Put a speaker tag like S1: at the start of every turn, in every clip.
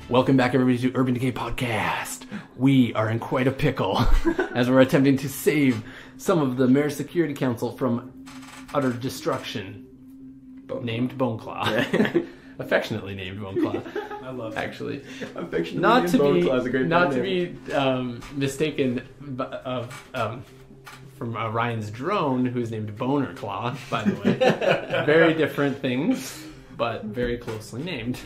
S1: Welcome back, everybody, to Urban Decay Podcast. We are in quite a pickle as we're attempting to save some of the Mayor's Security Council from utter destruction. Named Boneclaw. Affectionately named Boneclaw.
S2: I love it.
S1: Actually.
S2: Affectionately
S1: not
S2: named
S1: to
S2: Boneclaw is a great
S1: not to
S2: name.
S1: be mistaken from Ryan's drone, who's named Boner Claw, by the way. Very different things, but very closely named.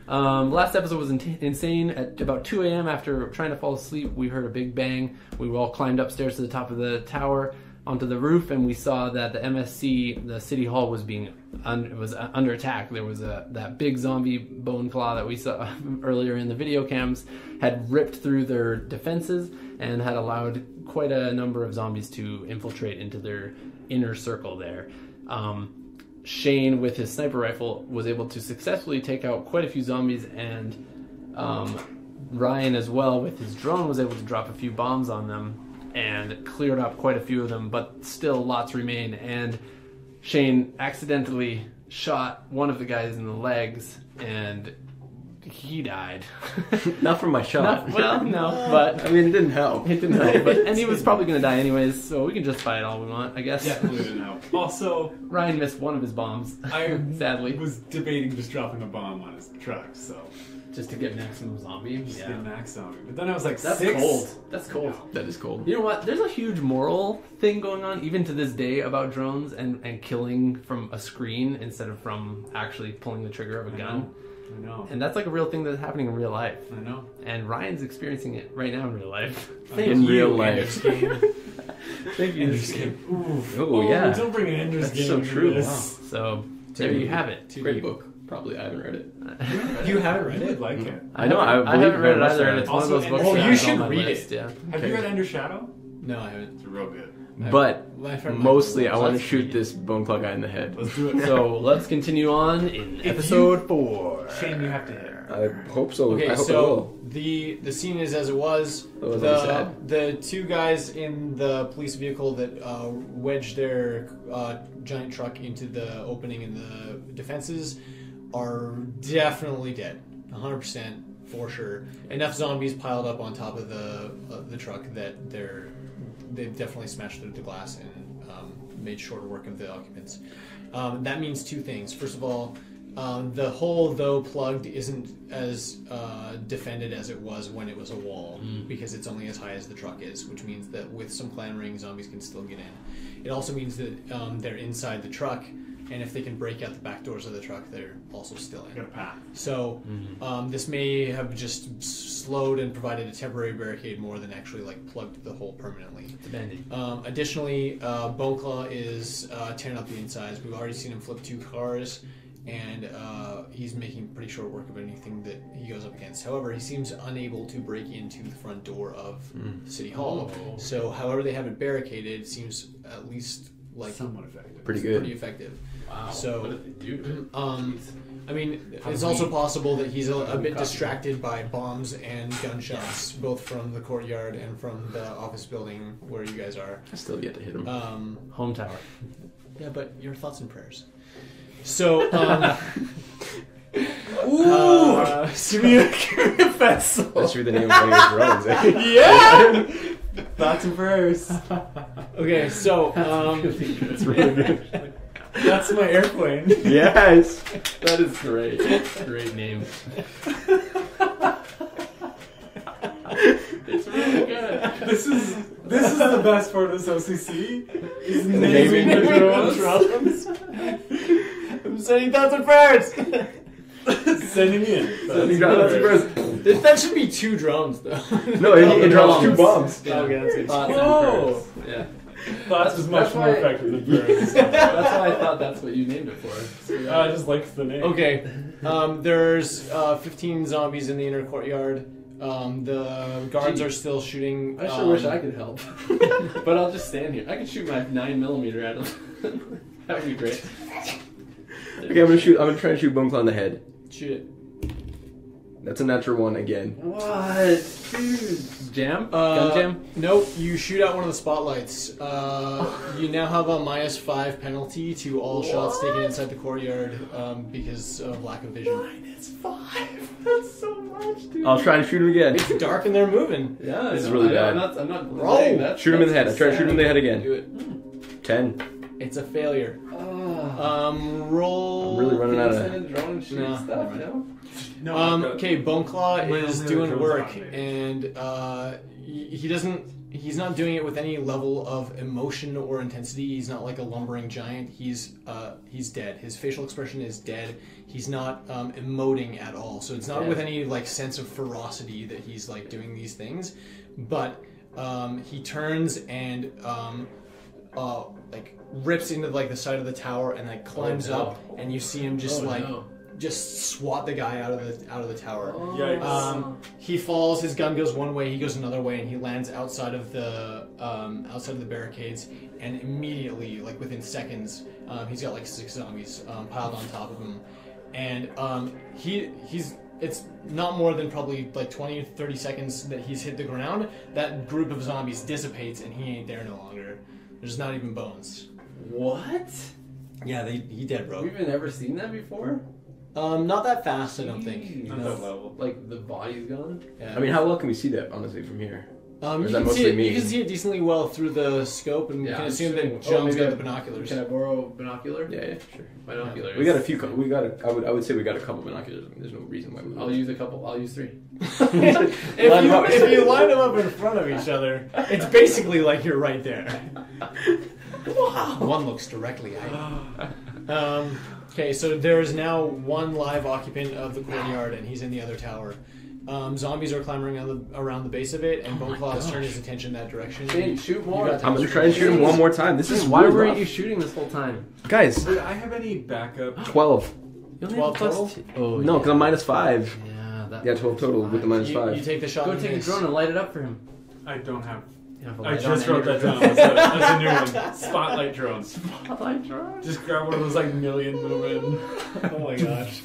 S1: Last episode was insane. At about 2 a.m. after trying to fall asleep, we heard a big bang. We all climbed upstairs to the top of the tower onto the roof, and we saw that the MSC, the city hall, was under attack. There was that big zombie bone claw that we saw earlier in the video cams had ripped through their defenses and had allowed quite a number of zombies to infiltrate into their inner circle there. Shane, with his sniper rifle, was able to successfully take out quite a few zombies, and Ryan as well, with his drone, was able to drop a few bombs on them and cleared up quite a few of them, but still lots remain. And Shane accidentally shot one of the guys in the legs, and he died.
S2: Not from my shot.
S1: No, but
S2: I mean, it didn't help.
S1: It didn't help, and he was probably going to die anyways, so we can justify it all we want, I guess.
S3: Definitely didn't help. Also,
S1: Ryan missed one of his bombs, sadly.
S3: was debating just dropping a bomb on his truck, so
S1: Just to get maximum zombie.
S3: just get max zombie. But then I was like,
S1: That's
S3: 6?
S1: cold. That's cold.
S2: That is cold.
S1: You know what? There's a huge moral thing going on, even to this day, about drones and killing from a screen instead of from actually pulling the trigger of a gun.
S3: I know.
S1: And that's like a real thing that's happening in real life.
S3: I know.
S1: And Ryan's experiencing it right now in real life.
S2: In real life.
S1: Thank you.
S3: Ender's Game.
S2: Oh, yeah.
S3: Don't bring an Ender's
S2: That's
S3: Game
S2: so
S3: into
S2: true.
S3: this.
S2: Wow.
S1: So there you have it.
S2: Great book. Probably. I haven't read it.
S3: You haven't read it? You would like it.
S2: I know.
S1: I haven't read it either, and it's one
S3: Also,
S1: of those books.
S3: oh,
S1: that
S3: you
S1: is on
S3: should
S1: my
S3: read
S1: list,
S3: it.
S1: Yeah.
S3: Have you read Ender's Shadow?
S4: No, I haven't.
S3: It's real good.
S2: But
S4: My friend
S2: mostly,
S4: Michael
S2: I want to
S4: loves
S2: shoot
S4: reading.
S2: this bone claw guy in the head.
S3: Let's do it.
S1: So let's continue on in episode 4.
S3: Shane, you have to hit.
S2: I hope so.
S4: Okay,
S2: I hope
S4: so the scene is as it was.
S2: That was really sad.
S4: The two guys in the police vehicle that wedged their giant truck into the opening in the defenses are definitely dead, 100% for sure. Enough zombies piled up on top of the truck that they've definitely smashed through the glass and made shorter work of the occupants. That means two things. First of all, the hole, though plugged, isn't as defended as it was when it was a wall, because it's only as high as the truck is, which means that with some clambering, zombies can still get in. It also means that they're inside the truck, and if they can break out the back doors of the truck, they're also still in.
S3: Got a path.
S4: So this may have just slowed and provided a temporary barricade more than actually plugged the hole permanently.
S1: It's a bandit.
S4: Additionally, Boneclaw is tearing up the insides. We've already seen him flip 2 cars, and he's making pretty short work of anything that he goes up against. However, he seems unable to break into the front door of City Hall.
S1: Oh.
S4: So however they have it barricaded, seems at least
S3: Somewhat effective.
S2: Pretty good.
S4: pretty effective.
S1: Wow.
S4: So,
S1: what did they do?
S4: I mean, it's also possible that he's a bit distracted by bombs and gunshots, both from the courtyard and from the office building where you guys are.
S2: I still get to hit him.
S1: Home tower.
S4: Yeah, but your thoughts and prayers. So,
S3: Give me a pencil.
S2: That's the name of one of your drones, eh?
S3: Yeah! Thoughts and prayers.
S4: okay, so,
S2: That's really good.
S3: That's my airplane.
S2: Yes!
S1: That is great. Great name. It's really good.
S3: This is the best part of this OCC. Is
S2: naming
S3: naming
S2: the
S3: the drones. I'm sending thoughts and prayers. Sending in.
S4: that should be 2 drones, though.
S2: No, it drops 2 bombs.
S1: Yeah.
S3: Okay, that's good.
S1: Thoughts and
S3: Whoa!
S1: prayers. Yeah.
S3: Thoughts is much
S1: That's
S3: more
S1: why-
S3: effective than prayers.
S1: That's why I thought that's what you named it for. So,
S3: I just liked the name.
S4: Okay, there's 15 zombies in the inner courtyard. The guards
S1: Gee.
S4: are still shooting.
S1: I sure wish I could help. But I'll just stand here. I could shoot my 9mm at him. That would be great.
S2: Okay, I'm gonna try and shoot Bone Claw in the head.
S4: Shoot it.
S2: That's a natural one again.
S1: What? Dude. Jam? Gun jam?
S4: Nope, you shoot out one of the spotlights. You now have a -5 penalty to all shots taken inside the courtyard because of lack of vision.
S1: -5. That's so much, dude.
S2: I'll try and shoot him again.
S4: It's dark and they're moving.
S1: Yeah,
S2: This is
S1: I know,
S2: really
S1: I know,
S2: bad.
S1: I'm not
S4: Roll.
S1: denying that.
S2: Shoot him in the head. I try to shoot him in the head again.
S1: Do it.
S2: 10.
S4: It's a failure. Roll.
S2: I'm really running out of...
S1: Send a drone and shoot
S4: No,
S1: stuff,
S4: never
S1: no?
S3: No, I've got-
S4: Okay, Boneclaw
S3: My
S4: is
S3: only
S4: doing
S3: drone's
S4: work,
S3: on me.
S4: and he doesn't. He's not doing it with any level of emotion or intensity. He's not like a lumbering giant. He's dead. His facial expression is dead. He's not emoting at all. So it's not with any like sense of ferocity that he's like doing these things, but he turns and like rips into like the side of the tower and like climbs up, and you see him just just swat the guy out of the tower.
S3: Yikes.
S4: He falls. His gun goes one way. He goes another way, and he lands outside of the barricades. And immediately, like within seconds, he's got like 6 zombies piled on top of him. And it's not more than probably like 20 or 30 seconds that he's hit the ground. That group of zombies dissipates, and he ain't there no longer. There's not even bones.
S1: What?
S4: Yeah, he dead, bro.
S1: We've never seen that before?
S4: Not that fast, I don't think.
S3: Not that level.
S1: Like, the body's gone?
S4: Yeah.
S2: I mean, how well can we see that, honestly, from here?
S4: You
S2: Or is that
S4: can
S2: mostly
S4: see it.
S2: me?
S4: You can see it decently well through the scope, and you
S1: Yeah,
S4: can
S1: I'm
S4: assume
S1: assuming-
S4: that John's
S1: maybe
S4: got
S1: I-
S4: the binoculars.
S1: Can I borrow binocular?
S2: Yeah, sure.
S1: Binoculars.
S2: We got a few... I would say we got a couple binoculars. There's no reason why we
S1: I'll use a couple. I'll use 3.
S4: If you line them up in front of each other, it's basically like you're right there. One looks directly at you. Okay, so there is now one live occupant of the courtyard, and he's in the other tower. Zombies are clambering around the base of it, and Boneclaw has turned his attention that direction.
S1: Shane, shoot more.
S4: You got
S2: I'm going to try and shoot him one more time. This is
S1: Why
S2: really
S1: weren't
S2: rough.
S1: you shooting this whole time?
S2: Guys,
S3: Would I have any backup?
S2: 12.
S1: You only
S4: 12
S1: have plus
S4: total?
S1: 2. Oh,
S2: No, because I'm -5.
S1: Yeah, that.
S2: Yeah, 12 total with the
S4: You
S2: -5.
S4: take the shot.
S1: Go
S4: and
S1: take a
S4: miss.
S1: drone and light it up for him.
S3: I don't have.
S1: You have a
S3: I
S1: light
S3: just
S1: on
S3: wrote that
S1: and
S3: down. That's a new one. Spotlight drones.
S1: Spotlight drone.
S3: Just grab one of those like million moving.
S4: Oh my gosh.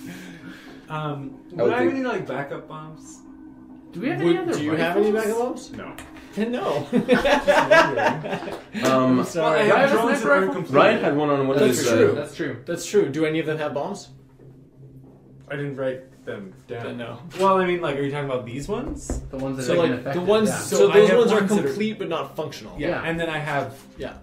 S3: Would
S2: I
S3: I
S2: would
S3: have
S2: think-
S3: any like backup bombs?
S1: Do we have any other
S4: Do you have any
S1: rifles?
S4: backup bombs?
S3: No.
S4: No.
S2: Um,
S4: Sorry.
S3: I
S1: Do I have
S3: have
S1: a
S3: drones that
S1: sniper
S3: aren't
S1: rifle?
S3: complete.
S2: Ryan had one on one of
S4: That's
S2: his...
S4: true.
S1: That's true.
S4: That's true. Do any of them have bombs?
S3: I didn't write them down.
S4: Then no.
S3: Well, I mean, like, are you talking about these ones?
S1: The ones that
S4: So
S1: are
S4: like
S1: ineffective.
S4: the ones,
S1: Yeah.
S4: so
S3: So I
S4: those
S3: have
S4: ones are
S3: ones that are-
S4: complete but not functional.
S1: Yeah.
S3: And then I have
S4: Yeah.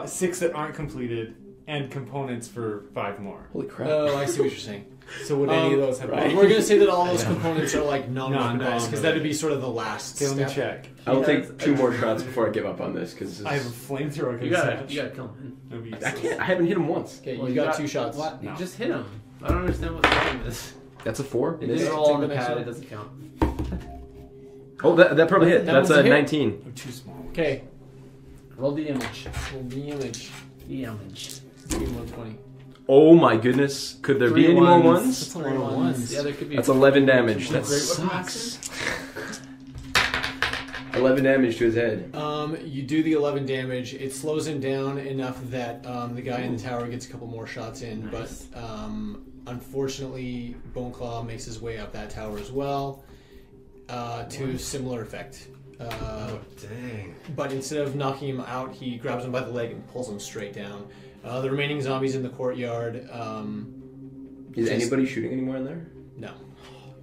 S3: 6 that aren't completed and components for 5 more.
S2: Holy crap.
S4: Oh, I see what you're saying.
S3: So would any of those have
S4: Right.
S3: bombs?
S4: We're gonna say that all those components are like non-weapon
S3: Non-bomb
S4: because that'd be sort of the last
S3: Okay, let me
S4: step.
S3: check.
S2: I will
S1: He
S2: take
S1: has-
S2: 2 more shots before I give up on this, because
S3: I have a flamethrower.
S1: You gotta kill him.
S2: I can't. I haven't hit him once.
S4: Okay,
S1: Well,
S4: you got 2 shots.
S1: What?
S3: No.
S1: You just hit him. I don't understand what the problem is.
S2: That's a 4.
S1: It
S2: Miss.
S1: is
S4: Take
S1: all on
S4: the
S1: the
S4: next
S1: pad.
S4: one.
S1: It doesn't count.
S2: Oh, that probably hit.
S4: That
S2: That's
S4: one's a
S2: a
S4: hit.
S2: 19.
S3: I'm too small.
S4: Okay,
S1: Roll the image.
S4: well, the image.
S1: The image.
S4: Give me 120.
S2: Oh my goodness. Could there be
S1: 3
S2: any more
S1: ones.
S2: ones?
S4: That's a lot of ones.
S1: Yeah, there could be.
S2: That's 11 damage. That
S1: Great
S2: sucks. 11 damage to his head.
S4: You do the 11 damage. It slows him down enough that the guy in the tower gets a couple more shots in,
S1: Nice.
S4: but unfortunately, Boneclaw makes his way up that tower as well to similar effect.
S3: Dang.
S4: But instead of knocking him out, he grabs him by the leg and pulls him straight down. The remaining zombies in the courtyard,
S2: Is
S4: just-
S2: anybody shooting anymore in there?
S4: no.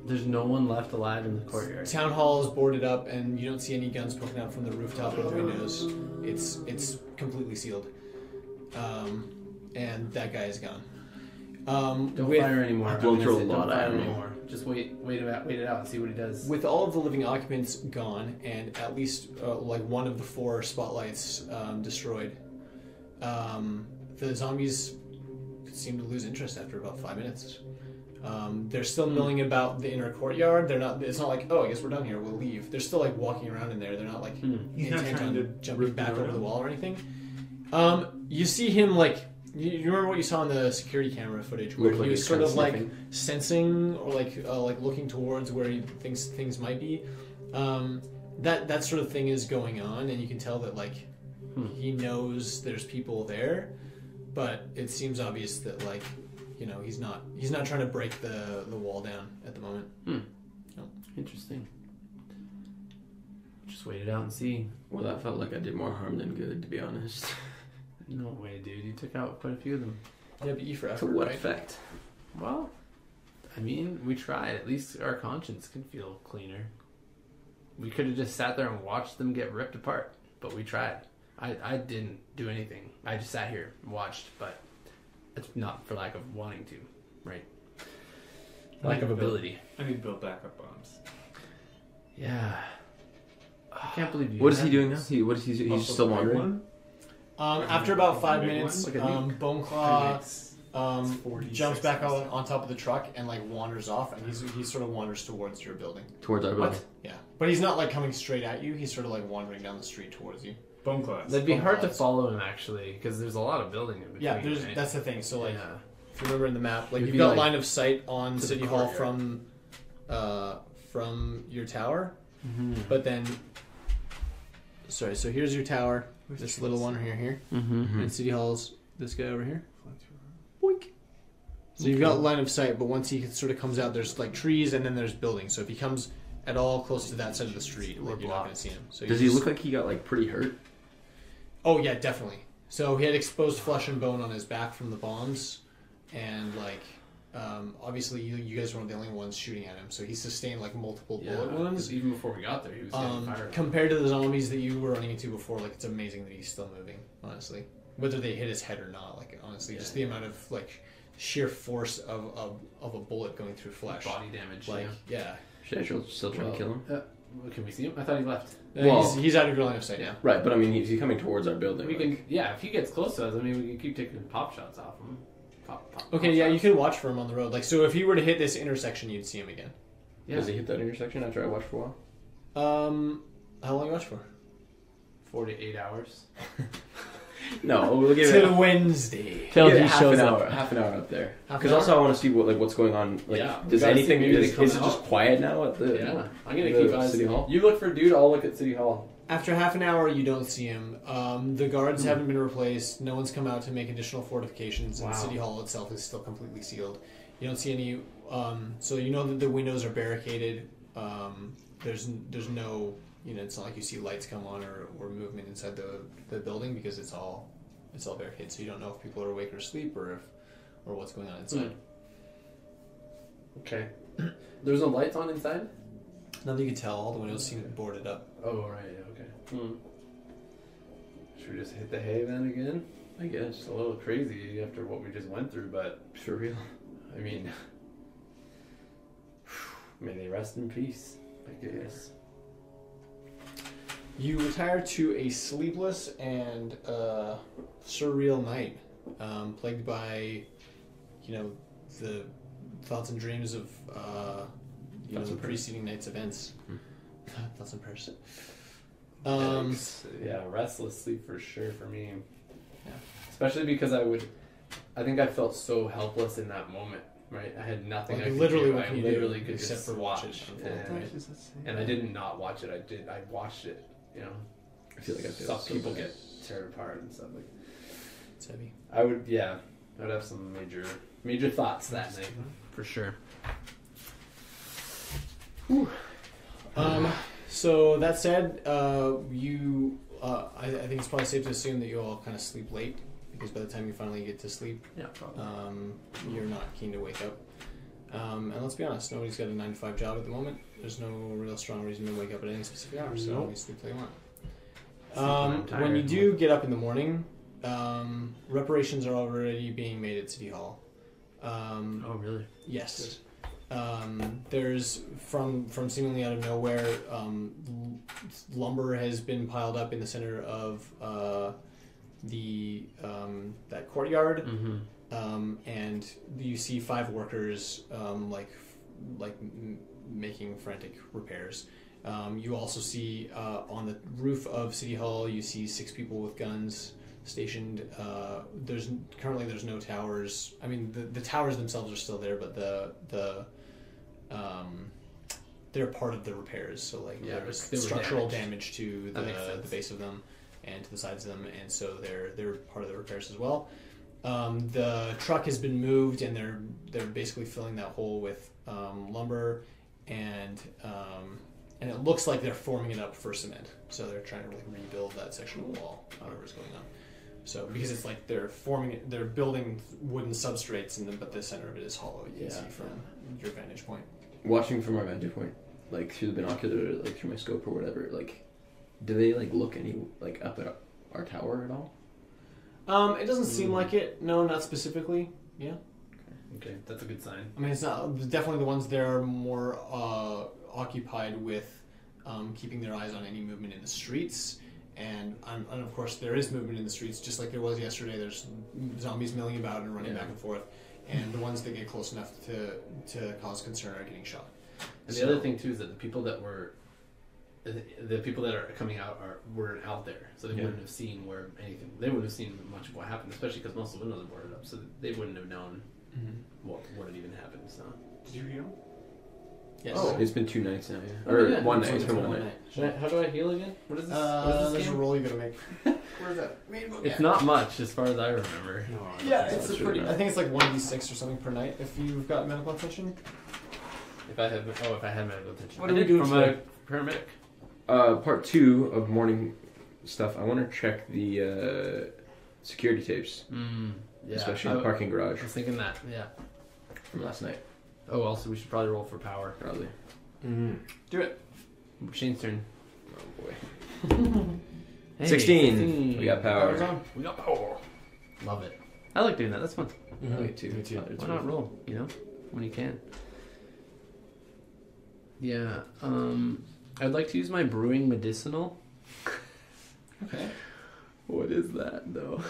S1: There's no one left alive in the courtyard.
S4: Town hall is boarded up, and you don't see any guns poking out from the rooftop or the windows. It's completely sealed, and that guy is gone.
S1: Don't
S4: With,
S1: fire anymore.
S2: I've blown
S1: I'm
S2: through
S1: gonna
S2: a
S1: say
S2: lot
S1: don't
S2: of
S1: fire
S2: ammo.
S1: anymore. Just wait it out and see what he does.
S4: with all of the living occupants gone, and at least like one of the 4 spotlights destroyed, the zombies seem to lose interest after about 5 minutes. They're still milling about the inner courtyard. They're not. It's not like, oh, I guess we're done here. We'll leave. They're still like walking around in there. They're not like
S3: He's not
S4: intent
S3: trying
S4: on
S3: to
S4: jumping
S3: rip
S4: back
S3: it
S4: over
S3: around.
S4: the wall or anything. You see him like. You remember what you saw in the security camera footage, where
S2: Looked like
S4: he was
S2: he's
S4: sort
S2: kinda
S4: of like
S2: sniffing.
S4: sensing or like looking towards where he thinks things might be. That sort of thing is going on, and you can tell that like he knows there's people there, but it seems obvious that like he's not trying to break the wall down at the moment.
S1: Interesting. Just wait it out and see.
S2: Well, that felt like I did more harm than good, to be honest.
S1: No way, dude. You took out quite a few of them.
S4: Yeah, but you for
S2: To
S4: effort,
S2: what
S4: right?
S2: effect?
S1: Well, I mean, we tried. At least our conscience can feel cleaner. We could have just sat there and watched them get ripped apart, but we tried. I didn't do anything. I just sat here and watched, but it's not for lack of wanting to, right? Lack of ability.
S3: I need to build backup bombs.
S1: Yeah. I can't believe you.
S2: What is he
S1: had
S2: doing now?
S1: this.
S2: He's
S3: Also
S2: still
S3: the big
S2: wandering?
S3: one?
S4: After about 5
S3: Big one?
S4: minutes,
S1: Like a nuke.
S4: Boneclaw
S3: It's 46
S4: jumps back
S3: seconds.
S4: on top of the truck and like wanders off, and he sort of wanders towards your building.
S2: Towards our building.
S4: Yeah, but he's not like coming straight at you. He's sort of like wandering down the street towards you.
S3: Bone class.
S1: That'd be
S4: Bone
S1: hard to
S4: clouds.
S1: follow him actually, because there's a lot of building in between.
S4: Yeah,
S1: right?
S4: that's the thing. So like,
S1: Yeah.
S4: if you remember in the map, like
S1: It'd
S4: you've
S1: be
S4: got
S1: like
S4: line of sight on
S1: to the
S4: City Hall
S1: courtyard.
S4: from your tower,
S1: Mm-hmm.
S4: but then. Sorry, so here's your tower. This little one here,
S1: Mm-hmm.
S4: and City Hall's this guy over here. Boink. So you've got line of sight, but once he sort of comes out, there's like trees and then there's buildings. So if he comes at all close to that side of the street,
S1: We're
S4: like, you're not going
S1: blocked.
S4: to see him. So
S2: Does he look like he got like pretty hurt?
S4: Oh yeah, definitely. So he had exposed flesh and bone on his back from the bombs, and like obviously you guys weren't the only ones shooting at him. So he sustained like multiple bullet wounds.
S1: 'cause even before we got there, he was getting fired.
S4: Compared to the zombies that you were running into before, like it's amazing that he's still moving. Honestly, whether they hit his head or not, like honestly, just the amount of like sheer force of a bullet going through flesh,
S1: Body damage.
S4: like
S1: yeah.
S2: Should I still try to kill him?
S1: Can we see him? I thought he left.
S2: Well-
S4: he's out of your line of sight
S1: Yeah.
S4: now.
S2: Right, but I mean, he's coming towards our building.
S1: We
S2: like-
S1: can, yeah. If he gets close to us, I mean, we can keep taking pop shots off him. Pop
S4: Okay,
S1: pop
S4: yeah, you
S1: shots.
S4: can watch for him on the road. Like, so if he were to hit this intersection, you'd see him again.
S1: Yeah.
S2: Does he hit that intersection after I watch for a while?
S4: How long you watch for?
S1: 4 to 8 hours.
S2: No, we'll give
S4: Till
S2: it
S4: Wednesday.
S2: till
S1: he
S2: half
S1: shows
S2: an
S1: up.
S2: hour. Half an hour up there.
S4: Half
S2: Because
S4: an
S2: also I want to see what's going on. Like,
S1: Yeah, we
S2: does
S1: gotta see
S2: anything?
S1: maybe they
S2: Is
S1: come
S2: it
S1: out.
S2: just quiet now at the?
S1: Yeah. I'm gonna
S2: the
S1: keep eyes.
S2: City Hall?
S1: You look for dude. I'll look at City Hall.
S4: After half an hour, you don't see him. The guards haven't been replaced. No one's come out to make additional fortifications, and
S1: Wow.
S4: City Hall itself is still completely sealed. You don't see any. So you know that the windows are barricaded. There's no. You know, it's not like you see lights come on or movement inside the building because it's all barricaded. So you don't know if people are awake or asleep or what's going on inside.
S1: Okay. There's no lights on inside.
S4: Nothing you can tell. All the windows seem boarded up.
S1: Oh right. Okay. Should we just hit the hay then again?
S2: I guess.
S1: It's a little crazy after what we just went through, but
S2: For real.
S1: I mean, may they rest in peace. I guess.
S4: You retire to a sleepless and surreal night, plagued by, the thoughts and dreams of,
S2: Thoughts
S4: the
S2: and prayers.
S4: preceding night's events. Thoughts and prayers.
S1: Yeah, restless sleep for sure for me.
S4: Yeah.
S1: Especially because I think I felt so helpless in that moment. Right, I had nothing.
S4: Like,
S1: I could
S4: literally,
S1: do.
S4: what
S1: I
S4: can you do
S1: literally could
S4: except
S1: just
S4: for watch it
S1: and I didn't not watch it. I watched it. You know,
S2: I feel like I feel
S1: saw
S2: so
S1: people
S2: bad.
S1: get teared apart and stuff like.
S4: It's heavy.
S1: I would have some major thoughts that night for sure.
S4: So that said, I think it's probably safe to assume that you all kind of sleep late because by the time you finally get to sleep,
S1: Yeah, probably.
S4: you're not keen to wake up. And let's be honest, nobody's got a 9-to-5 job at the moment. There's no real strong reason to wake up at any specific hour, so
S1: Nope.
S4: you sleep till you want.
S1: Sleep when I'm
S4: When you
S1: tired.
S4: do get up in the morning, reparations are already being made at City Hall.
S1: Oh really?
S4: Yes. There's from seemingly out of nowhere, lumber has been piled up in the center of that courtyard, and you see 5 workers making frantic repairs. You also see on the roof of City Hall, you see 6 people with guns stationed. There's no towers. I mean, the towers themselves are still there, but they're part of the repairs. So
S1: Yeah,
S4: there's
S1: they were
S4: structural
S1: damaged.
S4: damage to
S1: That makes
S4: the
S1: sense.
S4: base of them and to the sides of them, and so they're part of the repairs as well. The truck has been moved, and they're basically filling that hole with lumber and it looks like they're forming it up for cement. So they're trying to like rebuild that section of the wall, whatever's going on. So because it's like they're building wooden substrates, but the center of it is hollow. You can see from your vantage point.
S2: Watching from our vantage point, like through the binocular, like through my scope or whatever, like, do they like look any like up at our tower at all?
S4: It doesn't seem like it. No, not specifically. Yeah.
S1: Okay, that's a good sign.
S4: I mean, it's not definitely the ones that are more occupied with keeping their eyes on any movement in the streets, and of course there is movement in the streets, just like there was yesterday. There's zombies milling about and running back and forth, and the ones that get close enough to cause concern are getting shot.
S1: And the other thing too is that the people that are coming out weren't out there, so they wouldn't have seen they wouldn't have seen much of what happened, especially because most of the windows are boarded up, so they wouldn't have known what had even happened. So
S3: Did you heal?
S4: Yes.
S2: Oh, it's been 2 nights now, or 1 night. It's been 1 night.
S1: How do I heal again? What is this?
S4: There's a roll you gotta make. Where's that?
S1: It's not much as far as I remember.
S3: No.
S4: Yeah, it's a pretty. I think it's like 1d6 or something per night if you've got medical attention.
S1: If I had medical attention.
S3: What are we doing
S1: from a paramedic?
S2: Part 2 of morning stuff. I want to check the security tapes, especially in the parking garage
S1: I was thinking that. Yeah.
S2: from last night.
S1: Oh, also we should probably roll for power.
S2: Probably.
S4: Do it.
S1: Shane's turn.
S2: Oh boy.
S1: Hey,
S2: 16. We got power.
S4: Power's on.
S1: We got power. Love it. I like doing that. That's fun.
S2: Me too.
S1: Why not roll? When you can. Yeah. I'd like to use my brewing medicinal.
S4: Okay.
S1: What is that though?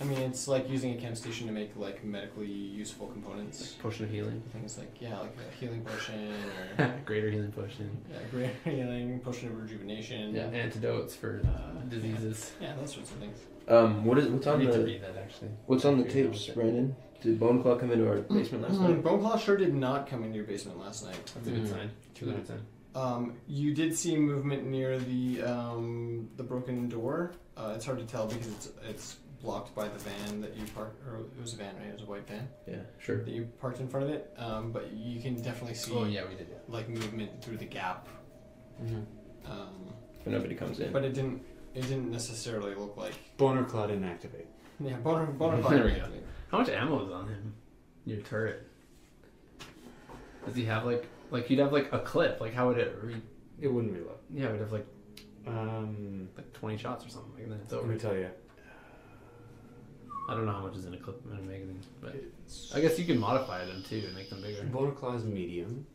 S4: I mean, it's like using a chem station to make like medically useful components.
S1: Potion of healing.
S4: Things like like a healing potion or
S1: Greater healing potion.
S4: greater healing potion of rejuvenation.
S1: Yeah. Antidotes for diseases.
S4: Yeah, those sorts of things.
S2: What's
S1: I
S2: on
S1: need to
S2: the
S1: read that actually.
S2: what's on the tapes, Brandon? Did Bone Claw come into our basement last night?
S4: Boneclaw sure did not come into your basement last night.
S1: That's a good sign. That's a good sign.
S4: You did see movement near the broken door. It's hard to tell because it's blocked by the van that you parked, or it was a van, right? It was a white van.
S2: Yeah, sure.
S4: That you parked in front of it. But you can definitely see.
S1: Oh yeah, we did.
S4: Like movement through the gap.
S2: But nobody comes in.
S4: But it didn't necessarily look like.
S3: Boner Claw didn't activate.
S4: Yeah, boner.
S1: There we go. How much ammo is on him? Your turret. Does he have like he'd have like a clip? Like how would it read?
S3: It wouldn't reload.
S1: Yeah, it would have like
S3: Let
S1: 20 shots or something. Like, and then it's over.
S3: me tell you.
S1: I don't know how much is in a clip in a magazine, but I guess you can modify them too and make them bigger.
S3: Boner Claw is medium.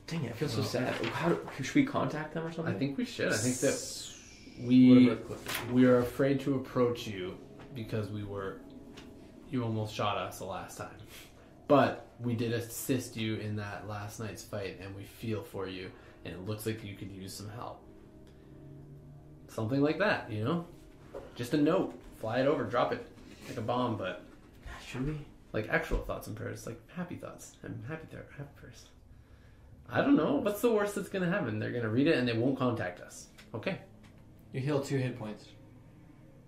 S2: Dang it, I feel so sad. Should we contact them or something?
S1: I think we should. I think that we are afraid to approach you because you almost shot us the last time. But we did assist you in that last night's fight, and we feel for you, and it looks like you could use some help. Something like that, Just a note. Fly it over, drop it like a bomb, but
S2: should we?
S1: Like actual thoughts and prayers, like happy thoughts and happy prayers. I don't know. What's the worst that's going to happen? They're going to read it and they won't contact us. Okay.
S4: You heal 2 hit points.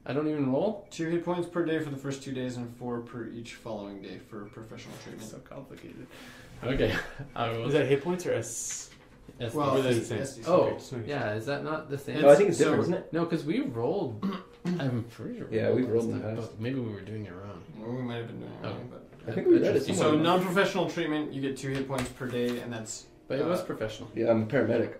S1: I don't even roll?
S4: 2 hit points per day for the first 2 days and 4 per each following day for professional treatment.
S1: So complicated. Okay.
S3: Is that hit points or S?
S4: Well,
S3: or the same?
S4: SDC.
S1: Oh, yeah. Is that not the same?
S2: No, I think it's different, isn't it?
S1: No, because we rolled. I'm pretty sure.
S2: Yeah, we've rolled
S1: last
S2: in the
S1: time,
S2: past.
S1: but maybe we were doing it wrong.
S4: Well, we might have been doing it wrong, but...
S2: I think we read it
S4: So
S2: somewhere.
S4: non-professional treatment, you get 2 hit points per day, and that's...
S1: But it was professional.
S2: Yeah, I'm a paramedic.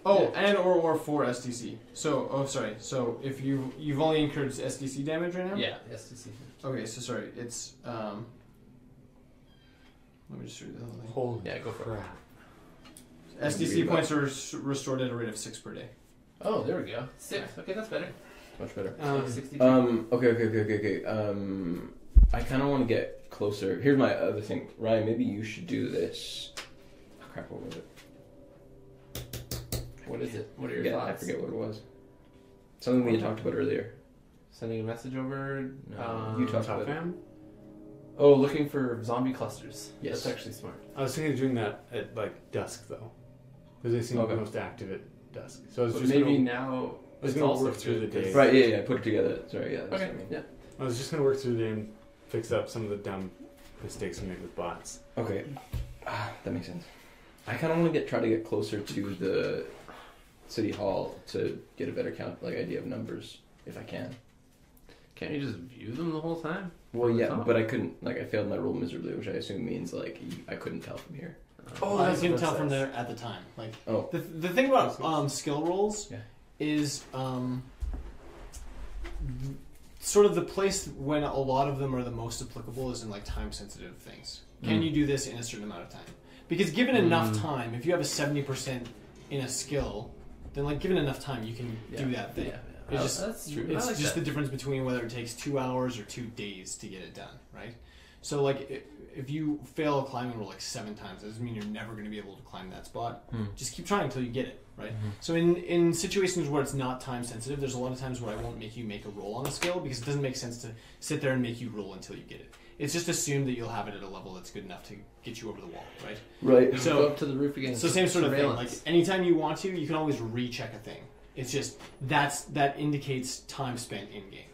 S4: Oh, and or 4 SDC. So, sorry. So if you've only incurred SDC damage right now?
S1: Yeah, SDC.
S4: Okay, so sorry. It's let me just read the whole thing.
S3: Holy
S1: Yeah, go for it.
S3: crap.
S4: SDC points are restored at a rate of 6 per day.
S1: Oh, there we go. 6. Okay, that's better.
S2: Much better.
S1: 62.
S2: Okay. I kind of want to get closer. Here's my other thing. Ryan, maybe you should do this. Oh, crap, what was it?
S1: What is it? What are your thoughts?
S2: I forget what it was. Something we had talked about earlier.
S1: Sending a message over? No.
S2: You talked
S3: Top
S2: about it.
S3: fam?
S1: Oh, looking for zombie clusters.
S2: Yes.
S1: That's actually smart.
S3: I was thinking of doing that at like dusk though, because they seem
S2: Okay.
S3: most active at dusk. So I was
S1: But
S3: just
S1: maybe
S3: gonna,
S1: now...
S3: I was
S1: It's
S3: going to
S1: also
S3: work through the
S1: good,
S3: day.
S2: Right, yeah, put it together. Sorry, yeah. That's
S1: Okay,
S2: what I mean.
S1: yeah.
S3: I was just going to work through the day and fix up some of the dumb mistakes we made with bots.
S2: Okay, that makes sense. I kind of want to try to get closer to the city hall to get a better idea of numbers, if I can.
S1: Can't you just view them the whole time?
S2: Well,
S1: From the
S2: yeah,
S1: top?
S2: but I couldn't. I failed my roll miserably, which I assume means I couldn't tell from here.
S3: Oh,
S4: I
S3: that's
S4: can
S3: what
S4: tell
S3: that
S4: from
S3: says.
S4: there at the time. Like
S2: Oh,
S4: the thing about skill rolls
S2: Yeah.
S4: is sort of the place when a lot of them are the most applicable is in like time sensitive things. Can you do this in a certain amount of time? Because given enough time, if you have a 70% in a skill, then like given enough time, you can do that thing.
S1: Yeah.
S4: It's just,
S1: That's true.
S4: It's
S1: I like
S4: just
S1: that.
S4: the difference between whether it takes 2 hours or 2 days to get it done, right? So like if you fail a climbing roll like 7 times, that doesn't mean you're never going to be able to climb that spot. Just keep trying until you get it, right? So in situations where it's not time sensitive, there's a lot of times where I won't make you make a roll on a skill because it doesn't make sense to sit there and make you roll until you get it. It's just assumed that you'll have it at a level that's good enough to get you over the wall, right?
S2: right.
S1: Go
S4: So
S1: up to the roof again.
S4: so same sort of thing. Like
S1: Surveillance.
S4: anytime you want to, you can always recheck a thing. It's just that indicates time spent in game.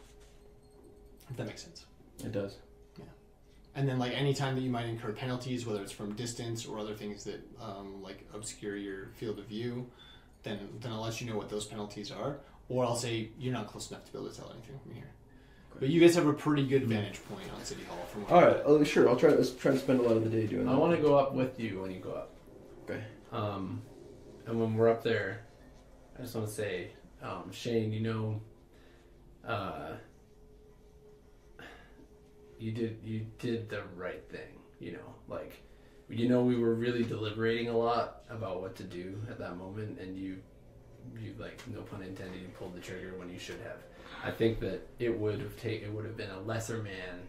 S4: If that makes sense.
S2: It does.
S4: And then like any time that you might incur penalties, whether it's from distance or other things that like obscure your field of view, then I'll let you know what those penalties are, or I'll say you're not close enough to be able to tell anything from here. But you guys have a pretty good vantage point on City Hall from where
S2: All right. Oh, sure. Let's try to spend a lot of the day doing that.
S1: I want to go up with you when you go up.
S2: Okay.
S1: And when we're up there, I just want to say, Shane, you did the right thing. We were really deliberating a lot about what to do at that moment, and you like, no pun intended, you pulled the trigger when you should have. I think that it would have been a lesser man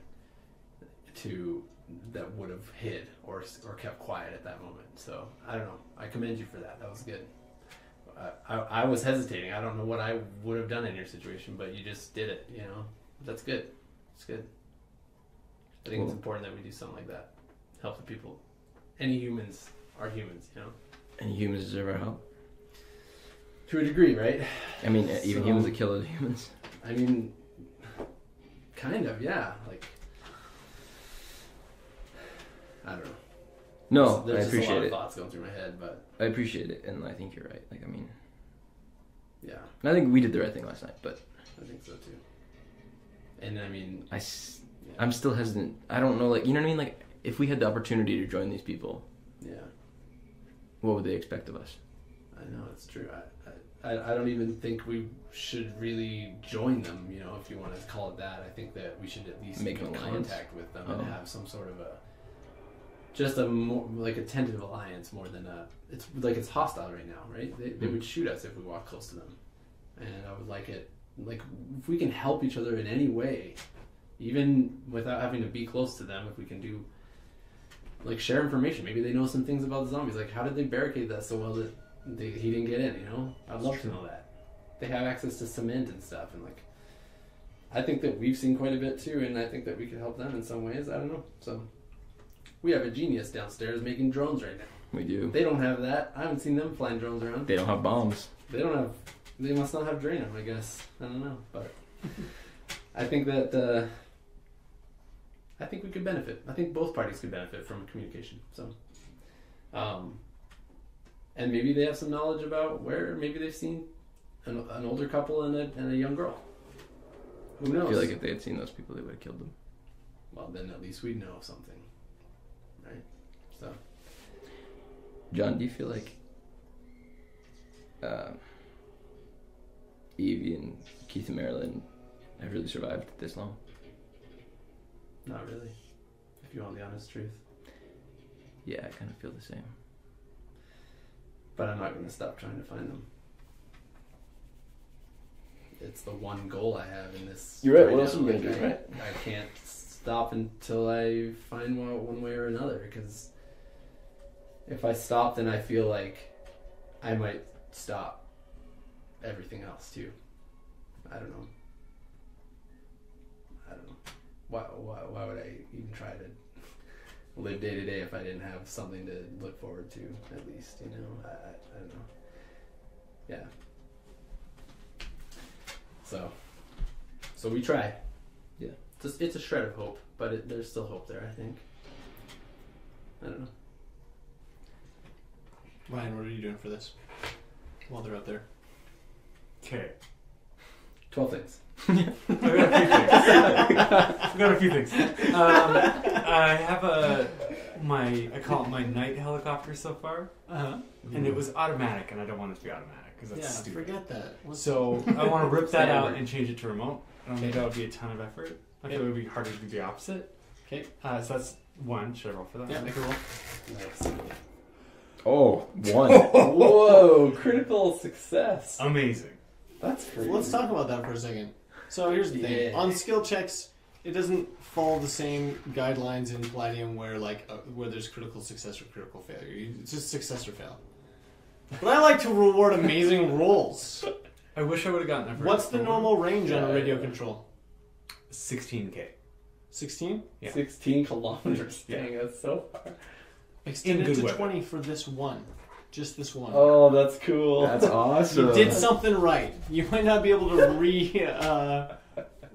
S1: that would have hid or kept quiet at that moment. So I don't know. I commend you for that. That was good. I was hesitating. I don't know what I would have done in your situation, but you just did it. That's good. It's good. I think it's important that we do something like that. Help the people. Any humans are humans.
S2: And humans deserve our help.
S1: To a degree, right?
S2: I mean, even
S1: So-
S2: humans that kill other humans.
S1: I mean, kind of, yeah. Like, I don't know.
S2: No,
S1: There's
S2: I
S1: just a lot
S2: appreciate
S1: of
S2: it.
S1: thoughts going through my head, but
S2: I appreciate it, and I think you're right.
S1: yeah,
S2: I think we did the right thing last night, but
S1: I think so too. And I mean,
S2: I'm still hesitant. I don't know, you know what I mean? Like, if we had the opportunity to join these people,
S1: yeah,
S2: what would they expect of us?
S1: I know it's true. I don't even think we should really join them. If you want to call it that, I think that we should at least
S2: Make
S1: make
S2: an alliance?
S1: contact with them
S2: Oh.
S1: and have some sort of a more like a tentative alliance more than it's hostile right now, right? They would shoot us if we walk close to them, and I would like it. Like, if we can help each other in any way, even without having to be close to them, if we can do, like, share information. Maybe they know some things about the zombies. Like, how did they barricade that so well that he didn't get in, I'd love to know that. They have access to cement and stuff, and, like, I think that we've seen quite a bit, too, and I think that we could help them in some ways. I don't know. So, we have a genius downstairs making drones right now.
S2: We do.
S1: They don't have that. I haven't seen them flying drones around.
S2: They don't have bombs.
S1: They must not have Drano, I guess. I don't know, but I think that I think we could benefit. I think both parties could benefit from communication. So, and maybe they have some knowledge about where maybe they've seen an older couple and a young girl. Who knows?
S2: I feel like if they had seen those people, they would have killed them.
S1: Well, then at least we'd know something, right? So,
S2: John, do you feel like Evie and Keith and Marilyn have really survived this long?
S1: not really. If you want the honest truth,
S2: Yeah, I kind of feel the same.
S1: but I'm not going to stop trying to find them. It's the one goal I have in this.
S2: You're right. What
S1: now.
S2: else are you gonna
S1: Like,
S2: do, right?
S1: I can't stop until I find one way or another. Because if I stop, then I feel like I might stop everything else too. I don't know. Why would I even try to live day to day if I didn't have something to look forward to? At least, I don't know. Yeah. So we try.
S2: Yeah.
S1: It's a shred of hope, but there's still hope there, I think. I don't know.
S4: Ryan, what are you doing for this? While they're out there.
S3: Okay.
S1: 12 things.
S3: I've got a few things. I have I call it my night helicopter so far, and it was automatic, and I don't want it to be automatic because that's stupid.
S4: Forget that.
S3: So I want to rip that
S1: Standard.
S3: out and change it to remote. I don't think that would be a ton of effort. I feel it would be harder to do the opposite.
S4: Okay.
S3: So that's one. Should I roll for that?
S4: Yeah, make a roll.
S1: Nice.
S2: Oh, 1.
S1: Whoa, critical success.
S3: Amazing.
S1: That's crazy.
S4: Let's talk about that for a second. So here's the thing.
S1: Yeah.
S4: On skill checks, it doesn't follow the same guidelines in Palladium where where there's critical success or critical failure. It's just success or fail. But I like to reward amazing rolls.
S3: I wish I would have gotten that.
S4: What's the normal range on a radio control?
S3: 16K.
S4: 16?
S3: Yeah.
S1: 16 kilometers. Dang, that's so far.
S4: Extend it
S3: good
S4: to
S3: weather.
S4: 20 for this one. Just this one.
S1: Oh, that's cool.
S2: That's awesome.
S4: You did something right. You might not be able to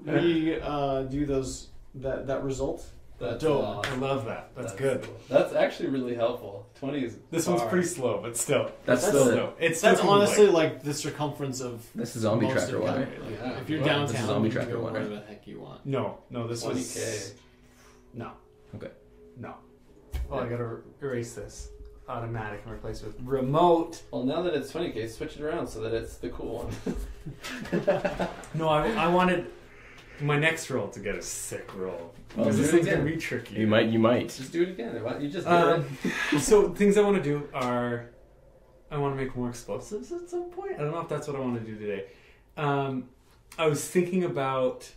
S4: do those that result.
S1: That's
S3: Dope.
S1: awesome.
S3: I love that. That's good.
S1: Cool. That's actually really helpful. 20 is
S3: This
S1: far.
S3: one's pretty slow, but still.
S2: That's
S4: That's-
S2: the
S3: slow. It's still
S4: That's
S3: cool,
S4: honestly like the circumference of
S2: This is zombie
S4: most
S2: tracker
S4: of
S2: one.
S4: Calgary. Like,
S1: Yeah.
S4: if you're
S1: Well,
S4: downtown,
S2: this is zombie
S4: you can
S2: tracker
S4: go
S2: one,
S4: wherever
S2: right?
S4: the heck you want.
S3: No, this
S1: 20K.
S3: was no.
S2: Okay.
S3: No. Oh, I gotta erase this. Automatic and replace with remote.
S1: Well, now that it's 20K, switch it around so that it's the cool one.
S3: No, I wanted my next roll to get a sick roll.
S2: Well,
S3: Because
S1: do
S3: this
S1: it
S3: thing's
S1: again.
S3: gonna be tricky.
S2: You might.
S1: Just do it again. Why don't you just do it?
S3: So things I want to do are, I want to make more explosives at some point. I don't know if that's what I want to do today. I was thinking about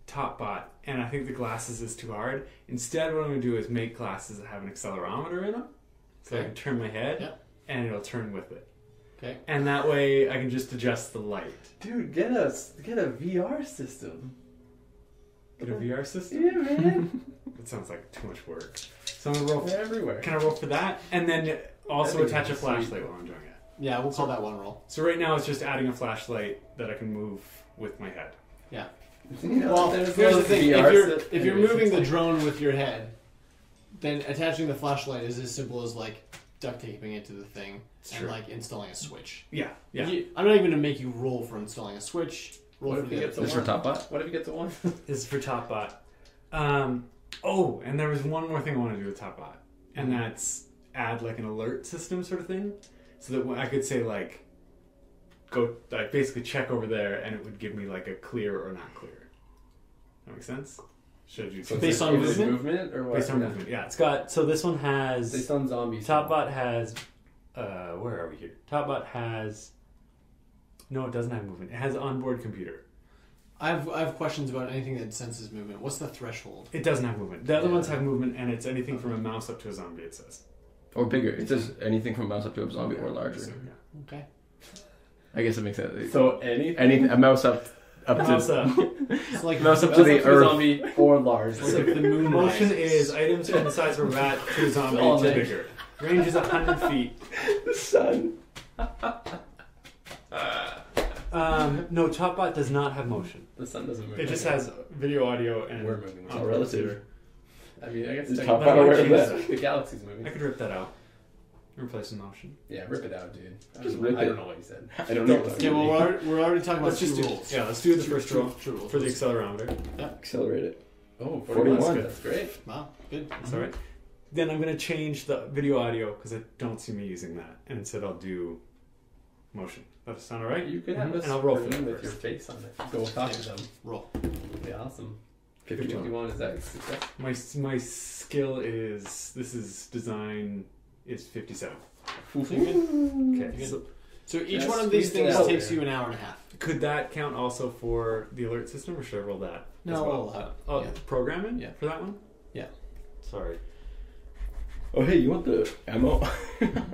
S3: TopBot, and I think the glasses is too hard. Instead, what I'm going to do is make glasses that have an accelerometer in them, so I
S4: Okay.
S3: can turn my head,
S4: Yeah.
S3: and it'll turn with it.
S4: Okay.
S3: And that way, I can just adjust the light.
S1: Dude, get a VR system.
S3: Get a VR system?
S1: Yeah, man.
S3: That sounds like too much work. So I'm gonna roll.
S1: They're everywhere.
S3: Can I roll for that? And then also
S1: That'd be
S3: attach a
S1: sweet.
S3: flashlight while I'm doing it.
S4: Yeah, we'll call that one roll.
S3: So right now it's just adding a flashlight that I can move with my head.
S4: Yeah.
S1: You know,
S4: Well,
S1: there's
S4: here's the
S1: those
S4: thing:
S1: VR
S4: if you're
S1: anyways,
S4: moving
S1: it's
S4: the
S1: like-
S4: drone with your head, then attaching the flashlight is as simple as like duct taping it to the thing and
S3: True.
S4: like installing a switch.
S3: Yeah, yeah.
S4: I'm not even gonna make you roll for installing a switch. Roll
S1: What
S4: for
S1: if
S4: the
S1: you
S4: other
S1: get
S4: thing.
S2: This for TopBot?
S1: What if you get to one?
S3: This is for TopBot. Oh, and there was one more thing I want to do with TopBot, and that's add like an alert system sort of thing, so that when I could say like, go like basically check over there, and it would give me like a clear or not clear. That makes sense? Should I do
S1: So
S4: Based
S1: it's
S4: on
S1: like, is it
S4: movement?
S1: movement or what?
S3: based on
S1: Yeah.
S3: movement? Yeah, it's got. So this one has.
S1: Based on zombies.
S3: TopBot has. Where are we here? TopBot has. No, it doesn't have movement. It has onboard computer.
S4: I have questions about anything that senses movement. What's the threshold?
S3: It doesn't have movement. The other
S1: Yeah.
S3: ones have movement, and it's anything from a mouse up to a zombie. It says.
S2: Or bigger. It says anything from mouse up to a zombie or larger.
S3: So, yeah.
S4: Okay.
S2: I guess it makes sense.
S1: So anything.
S2: Anything, a mouse up
S3: Mouse
S2: to...
S3: up.
S4: It's like
S2: Mouse up to the
S1: a
S2: earth.
S1: zombie or large.
S4: It's like the moon
S3: Motion
S4: rises.
S3: is items from the size of a rat to a zombie
S1: All
S3: to
S1: day.
S3: bigger. Range is 100 feet.
S2: The sun.
S3: No, TopBot does not have motion.
S1: The sun doesn't move.
S3: It just has video, audio, and
S1: We're moving.
S2: Oh, relative.
S1: I mean, I guess
S2: Is
S1: technically-
S2: TopBot aware of
S3: change
S2: that?
S1: The galaxy's moving.
S3: I could rip that out. Replace the motion.
S1: Yeah, rip it out, dude.
S2: Just rip
S1: I
S2: it.
S1: don't know what you said.
S2: I don't know.
S4: Okay, well we're already talking about
S3: Let's just
S4: two
S3: do
S4: rules.
S3: Yeah, let's do the first roll
S4: Two rules.
S3: for the accelerometer.
S2: Accelerate it.
S1: Oh,
S2: 41.
S1: 41. That's great.
S4: Wow, good.
S3: That's all right. Then I'm going to change the video audio because I don't see me using that. And instead I'll do motion. That sound all right?
S1: You could have
S3: Mhm.
S1: a
S3: And I'll roll
S1: screen
S3: for it
S1: with your
S3: first.
S1: face on it. Go talk to them.
S4: Roll.
S1: That'd be awesome. 51 is that success?
S3: My skill is, this is design, is 57.
S4: So you're good.
S3: Okay. So
S4: So each
S1: Yeah,
S4: one of these
S1: squeeze it
S4: things
S1: out
S4: takes
S1: there.
S4: you an hour and a half.
S3: could that count also for the alert system or should I roll that? as
S4: No,
S3: well?
S4: we'll,
S3: Oh,
S4: yeah.
S3: programming?
S4: Yeah.
S3: For that one?
S4: Yeah.
S3: Sorry.
S2: Oh, hey, you want the ammo?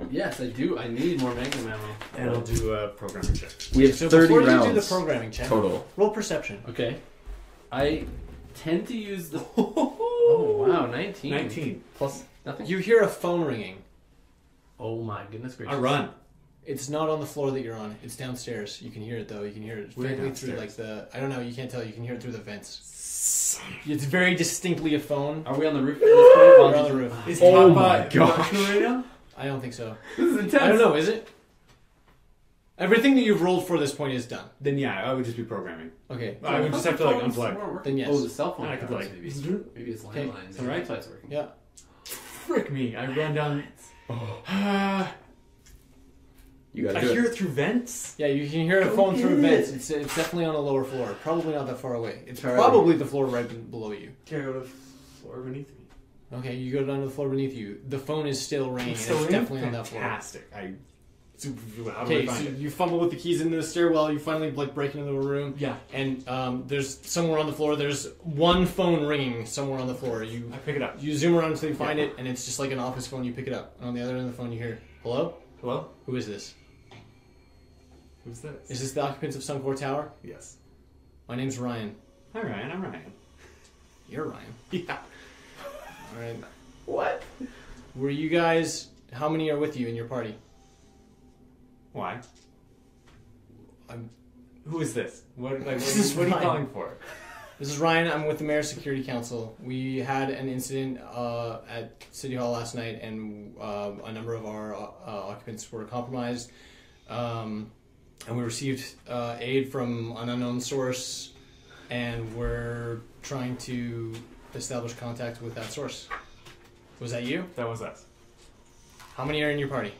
S1: Yes, I do. I need more magnum ammo.
S3: And I'll do a programming check.
S2: We have
S4: So
S2: 30
S4: before
S2: rounds
S4: you do the programming check,
S2: total.
S4: roll perception.
S1: Okay. I tend to use the. Oh, wow. 19.
S3: 19.
S1: Plus nothing.
S4: You hear a phone ringing.
S1: Oh, my goodness gracious.
S3: I run.
S4: It's not on the floor that you're on. It's downstairs. You can hear it though. You can hear it
S3: Where
S4: faintly through
S3: downstairs?
S4: like the. I don't know. You can't tell. You can hear it through the vents. It's very distinctly a phone.
S2: Are we on the roof? At this point?
S4: We're on the roof.
S3: Is
S2: Oh
S3: Hotbot
S2: my gosh.
S3: functional right now?
S4: I don't think so.
S1: This is intense.
S4: I don't know. Is it? Everything that you've rolled for this point is done.
S3: Then yeah, I would just be programming.
S4: Okay.
S3: I would just have to like unplug.
S4: Then yes.
S1: Oh, the cell phone.
S3: I could
S1: towers,
S3: like.
S1: maybe. Maybe it's
S4: Okay.
S1: landlines.
S3: All right.
S1: Wi-Fi's working.
S4: Yeah.
S3: Frick me! I ran down.
S2: You
S3: I
S2: gotta do
S3: hear
S2: it.
S3: it through vents.
S4: Yeah, you can hear a
S3: Go
S4: phone
S3: get
S4: through
S3: it.
S4: vents. It's definitely on a lower floor. Probably not that far away. It's
S2: Alright.
S4: probably the floor right below you.
S3: Can I go to the floor beneath me?
S4: Okay, you go down to the floor beneath you. The phone is still ringing.
S3: It's
S4: and
S3: still
S4: it's
S3: in?
S4: definitely on that floor.
S3: Fantastic. How do
S4: Okay,
S3: I
S4: so
S3: find it?
S4: you fumble with the keys into the stairwell. You finally like break into the room,
S3: Yeah,
S4: and there's somewhere on the floor. There's one phone ringing somewhere on the floor. You
S3: I pick it up.
S4: you zoom around until you find it, and it's just like an office phone. You pick it up, and on the other end of the phone, you hear, "Hello,
S3: Hello?
S4: who is this?
S3: Who's this?
S4: Is this the occupants of Suncor Tower?
S3: Yes.
S4: My name's Ryan.
S3: Hi Ryan, I'm Ryan.
S4: You're Ryan.
S3: Yeah.
S4: All right.
S2: What?
S4: Were you guys? How many are with you in your party?
S3: Why?
S4: I'm.
S3: Who is this? What
S4: This is
S3: what are you
S4: Ryan.
S3: calling for?
S4: This is Ryan. I'm with the Mayor's Security Council. We had an incident at City Hall last night, and a number of our occupants were compromised. And we received aid from an unknown source, and we're trying to establish contact with that source. Was that you?
S3: That was us.
S4: How many are in your party?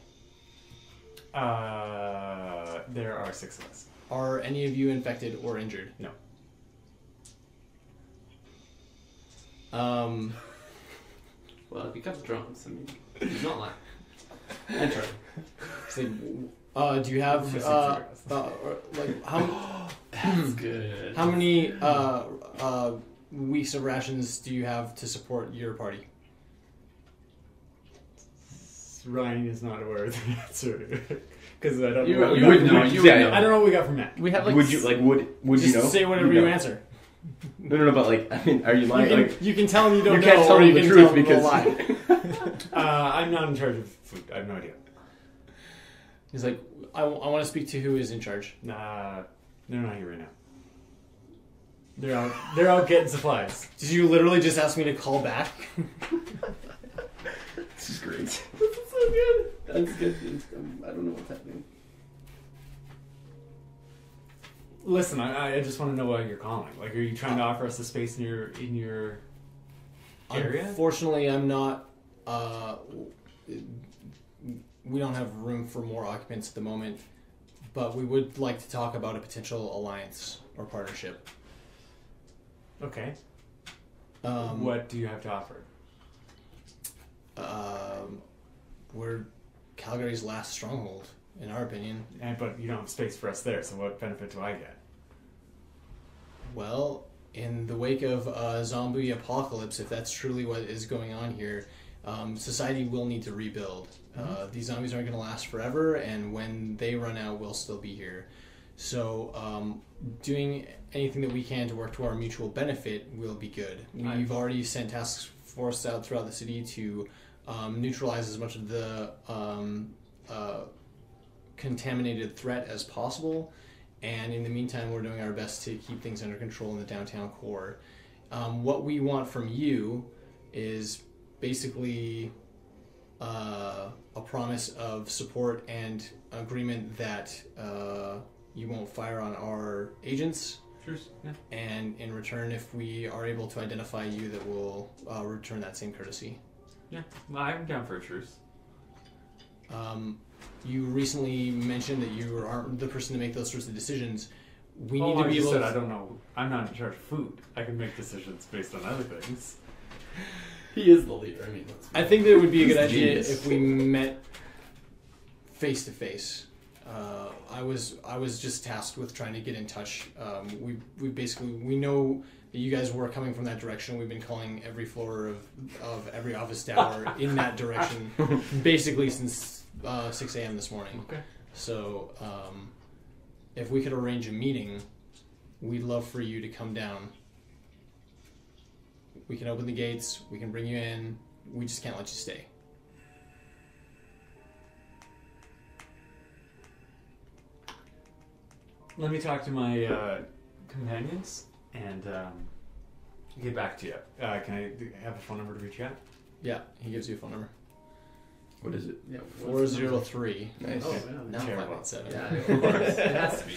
S3: There are 6 of us.
S4: Are any of you infected or injured?
S3: No.
S1: Well, if he comes drones, I mean, he's not lying. Enter.
S4: Do you have like how?
S1: That's good.
S4: How many weeks of rations do you have to support your party?
S3: Ryan is not aware of the answer because I don't
S1: You-
S3: know.
S1: you
S3: what we
S1: would
S3: got
S1: know,
S3: from
S1: you
S3: Matt.
S1: would know.
S3: I don't know what we got from Matt.
S1: We have like.
S2: Would you like? Would
S4: Just
S2: you know?
S4: say whatever
S2: You'd
S4: you
S2: know.
S4: answer.
S2: No, but like, I mean, are you lying? Like,
S4: You can tell him you don't
S2: you
S4: know,
S2: can't tell
S4: or
S2: them
S4: you
S2: the
S4: can
S2: truth
S4: tell them
S2: because
S4: a lie.
S3: I'm not in charge of food. I have no idea.
S4: He's like, I want to speak to who is in charge.
S3: Nah, they're not here right now. They're out getting supplies.
S4: Did you literally just ask me to call back?
S2: this is great.
S1: This is so good. That's good. I don't know what's happening.
S3: Listen, I just want to know why you're calling. Like, are you trying to offer us a space in your area?
S4: Unfortunately, I'm not. We don't have room for more occupants at the moment, but we would like to talk about a potential alliance or partnership.
S3: Okay.
S4: Um,
S3: What do you have to offer?
S4: We're Calgary's last stronghold, in our opinion.
S3: But you don't have space for us there, so what benefit do I get?
S4: Well, in the wake of a zombie apocalypse, if that's truly what is going on here, society will need to rebuild. These zombies aren't going to last forever, and when they run out, we'll still be here. So, doing anything that we can to work to our mutual benefit will be good. We've already sent task force out throughout the city to neutralize as much of the contaminated threat as possible. And in the meantime, we're doing our best to keep things under control in the downtown core. What we want from you is basically a promise of support and agreement that you won't fire on our agents.
S3: Sure. Yeah.
S4: And in return, if we are able to identify you, that we'll return that same courtesy.
S3: Yeah. Well, I'm down for a truce.
S4: You recently mentioned that you aren't the person to make those sorts of decisions. We need
S3: I
S4: to be
S3: just
S4: able
S3: said
S4: to...
S3: I don't know. I'm not in charge of food. I can make decisions based on other things.
S1: He is the leader. I mean,
S4: I think that it would be a good
S2: He's
S4: idea
S2: genius.
S4: if we met face to face. I was just tasked with trying to get in touch. We know that you guys were coming from that direction. We've been calling every floor of every office tower in that direction, basically since 6 a.m. this morning.
S3: Okay.
S4: So, if we could arrange a meeting, we'd love for you to come down. We can open the gates. We can bring you in. We just can't let you stay.
S3: Let me talk to my companions and get back to you. Can I have a phone number to reach you at?
S4: Yeah, he gives you a phone number.
S2: What is it?
S1: Yeah,
S4: 403.
S2: Nice.
S1: Oh, wow.
S4: Now
S3: Terrible.
S4: 517.
S1: Yeah, of course. It has to be.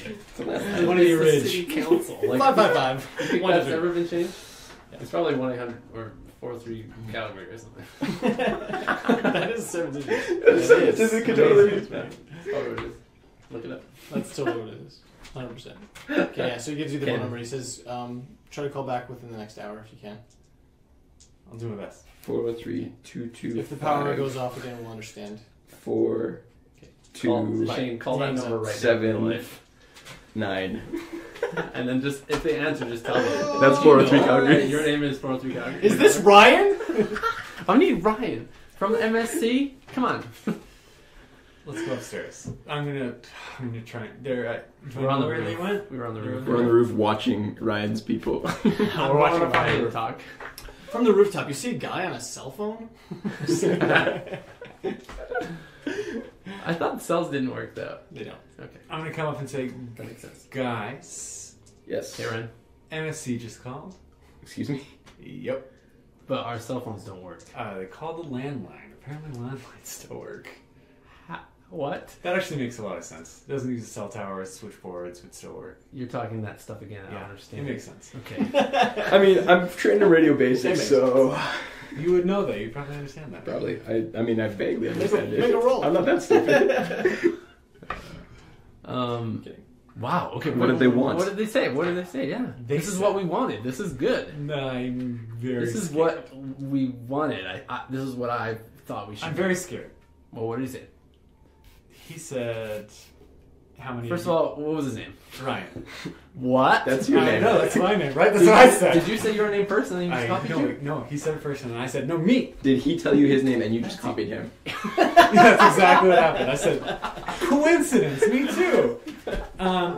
S4: One of the
S1: It's the
S4: ridge.
S1: city council. Like,
S4: 555.
S1: you think
S4: One
S1: that's
S4: of the-
S1: ever been changed?
S4: Yeah.
S1: It's probably 1-800 or 403 Calgary or something.
S4: That is 7 digits.
S2: It is. It could totally be.
S1: That's probably what it is. Look it up.
S4: That's totally what it is. 100%. Okay, yeah, so he gives you the phone
S1: Ken.
S4: number. He says, try to call back within the next hour if you can.
S3: I'll do my best.
S2: 403-225.
S4: If the power goes off again, we'll understand.
S2: 4
S1: Call,
S2: 2
S1: Shane, call that
S4: Names
S1: number
S4: up.
S1: right
S2: 7
S1: now.
S2: 9.
S1: And then just, if they answer, just tell me.
S2: That's 403
S1: You know,
S2: Calgary.
S1: Your name is 403 Calgary.
S4: Is this Ryan?
S1: I need Ryan from MSC. Come on.
S3: Let's go upstairs. I'm gonna try. There.
S1: We're on the
S3: where they
S1: roof.
S3: went.
S1: We were on the roof.
S2: We're on the roof watching Ryan's people.
S1: We're watching Ryan talk.
S4: From the rooftop, you see a guy on a cell phone?
S1: I thought cells didn't work though.
S4: They don't.
S1: Okay,
S3: I'm gonna come up and say,
S1: that makes sense.
S3: guys,
S2: Yes.
S1: Karen,
S3: MSC just called.
S2: Excuse me?
S3: Yep.
S1: but our cell phones don't work.
S3: They called the landline. Apparently, landlines still work.
S1: What?
S3: That actually makes a lot of sense. It doesn't use a cell tower. Switchboards would still work.
S1: You're talking that stuff again. I don't
S3: It
S1: understand.
S3: makes sense.
S1: Okay.
S2: I mean, I'm trained in radio basics,
S4: makes
S2: so
S3: You would know that. You'd probably understand that.
S2: probably. I mean, I vaguely understand
S4: Make a roll.
S2: I'm not that stupid.
S4: Kidding.
S1: Wow. Okay.
S2: What did they want?
S1: What did they say? What did they say? Yeah. This is what we wanted. This is good.
S3: I'm very.
S1: This is
S3: scared.
S1: what we wanted. This is what I thought we should.
S3: I'm
S1: do.
S3: very scared.
S1: Well, what did he say?
S3: He said, "How many?"
S1: First of all, what was his name?
S3: Ryan.
S1: What?
S2: That's your
S3: I
S2: name.
S3: know that's my name, right? That's what I said.
S1: Did you say your name first and then you just copied you?
S3: No, he said it first, and I said, "No, me."
S2: Did he tell you his name and you just copied him?
S3: That's exactly what happened. I said, "Coincidence, me too."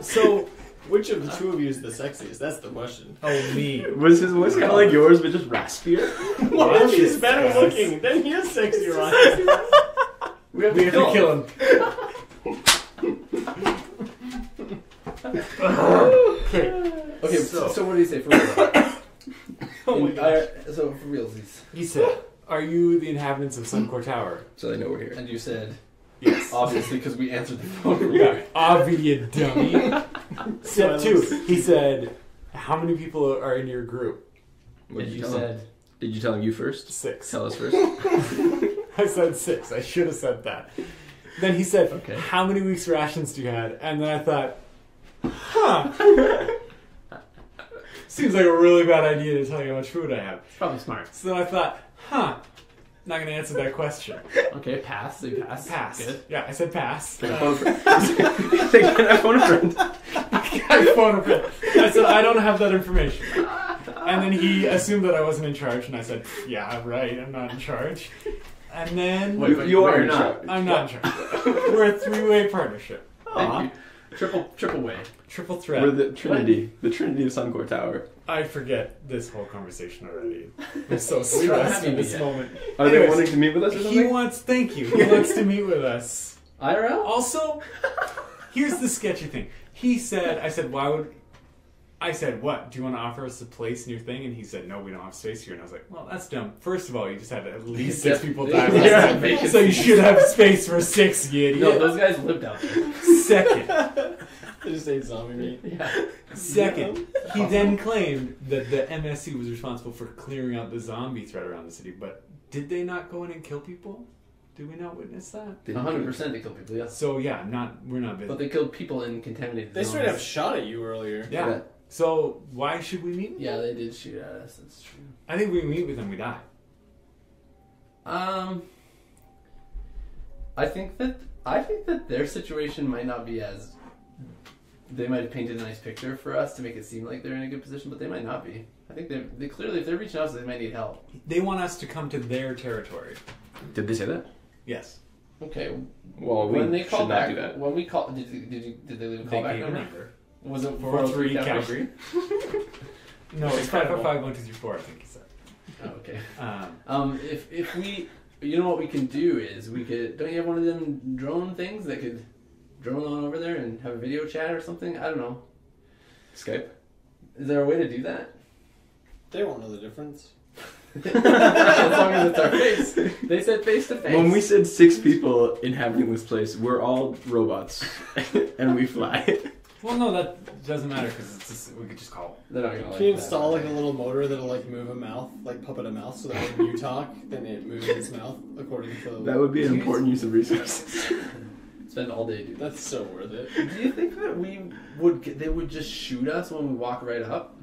S3: So,
S4: Which of the two of you is the sexiest? That's the question.
S3: me.
S2: Was his voice kind of like yours, but just raspier?
S4: What if she's
S3: Yes.
S4: better looking? Then he is sexy, Ryan.
S1: We have
S3: We have to kill him. Okay.
S1: Okay, so what did he say for real?
S4: Oh my gosh.
S1: So for realsies.
S3: He said, "Are you the inhabitants of Suncor Tower?"
S2: So they know we're here.
S1: And you said,
S3: Yes.
S1: obviously, because we answered the phone.
S3: Yeah, obvious dummy. Step 2. He said, "How many people are in your group?"
S2: What
S1: And
S2: did
S1: you
S2: you tell him?
S1: said,
S2: Did you tell him you first?
S3: 6.
S2: Tell us first.
S3: I said 6. I should have said that. Then he said,
S1: Okay.
S3: "How many weeks' rations do you have?" And then I thought, huh. Seems like a really bad idea to tell you how much food I have.
S1: it's probably smart.
S3: So then I thought, huh. Not going to answer that question.
S1: Okay, pass. So you pass.
S3: Pass.
S1: Good.
S3: Yeah, I said pass.
S2: Can I phone a friend? Can I phone a friend?
S3: I phoned a friend. I said, I don't have that information. And then he assumed that I wasn't in charge, and I said, yeah, right, I'm not in charge. And then...
S1: Wait, but
S2: You
S1: wait,
S2: are
S1: you're
S2: not.
S3: I'm not in charge. We're a 3-way partnership.
S1: Thank you. Triple way.
S3: Triple threat.
S2: We're the Trinity. The Trinity of Suncor Tower.
S3: I forget this whole conversation already. I'm so
S1: We don't
S3: stressed
S1: have
S3: in
S1: you
S3: this
S1: yet.
S3: moment.
S2: Are they
S3: Anyways,
S2: wanting to meet with us or
S3: He
S2: something?
S3: wants, thank you, he wants to meet with us.
S1: IRL?
S3: Also, here's the sketchy thing. He said, I said, what? Do you want to offer us a place in your thing? And he said, no, we don't have space here. And I was like, well, that's dumb. First of all, you just had at least 6 people die last
S1: Yeah,
S3: time.
S1: vacancies.
S3: So you should have space for 6, you idiot.
S1: No, those guys lived out there.
S3: Second,
S4: They just ate zombie meat.
S1: Yeah.
S3: he then claimed that the MSC was responsible for clearing out the zombie threat around the city. But did they not go in and kill people? Did we not witness that?
S1: 100% they killed people, yes.
S3: So yeah, we're not busy.
S1: But they killed people in contaminated
S4: They
S1: zones.
S4: straight up shot at you earlier.
S3: Yeah.
S2: Yeah.
S3: So why should we meet with
S1: Yeah,
S3: them?
S1: they did shoot at us. That's true.
S3: I think we meet with them, we die.
S1: I think that their situation might not be as. They might have painted a nice picture for us to make it seem like they're in a good position, but they might not be. I think they clearly, if they're reaching out to us, they might need help.
S3: They want us to come to their territory.
S2: Did they say that?
S3: Yes.
S1: Okay.
S2: Well, we
S1: When they
S2: should
S1: called
S2: not
S1: back,
S2: do that.
S1: when we called, did they leave a
S3: They
S1: callback
S3: gave a
S1: number?
S3: number.
S1: Was it
S3: 403
S1: Calgary?
S3: Calgary. No, it's 555-1234, I think he said.
S1: Oh, okay. If we, you know what we can do is we could. Don't you have one of them drone things that could drone on over there and have a video chat or something? I don't know.
S2: Skype.
S1: Is there a way to do that?
S4: They won't know the difference.
S1: As long as it's our face. They said face to face.
S2: When we said 6 people inhabiting this place, we're all robots, and we fly.
S3: Well, no, that doesn't matter because we could just call it.
S1: They're not gonna like
S4: Can you
S1: that.
S4: install like a little motor that'll like move a mouth, like puppet a mouth, so that when you talk, then it moves its mouth according to.
S2: That would be an important use of resources.
S1: Spend all day doing that.
S4: That's so worth it.
S1: Do you think that they would just shoot us when we walk right up?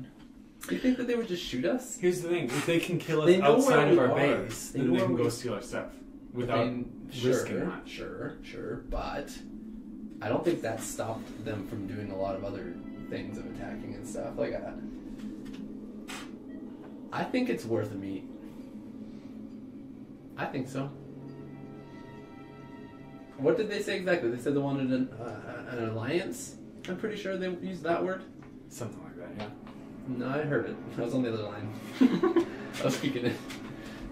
S1: Do you think that they would just shoot us?
S3: Here's the thing: if they can kill us
S1: They know
S3: outside
S1: where
S3: of our
S1: we are.
S3: base,
S1: They
S3: then
S1: know
S3: they
S1: where
S3: can
S1: we-
S3: go steal our stuff without risking much.
S1: Sure, but I don't think that stopped them from doing a lot of other things of attacking and stuff. Like, I think it's worth a meet. I think so. What did they say exactly? They said they wanted an alliance. I'm pretty sure they used that word.
S3: Something like that, yeah.
S1: No, I heard it. I was on the other line. I was speaking it.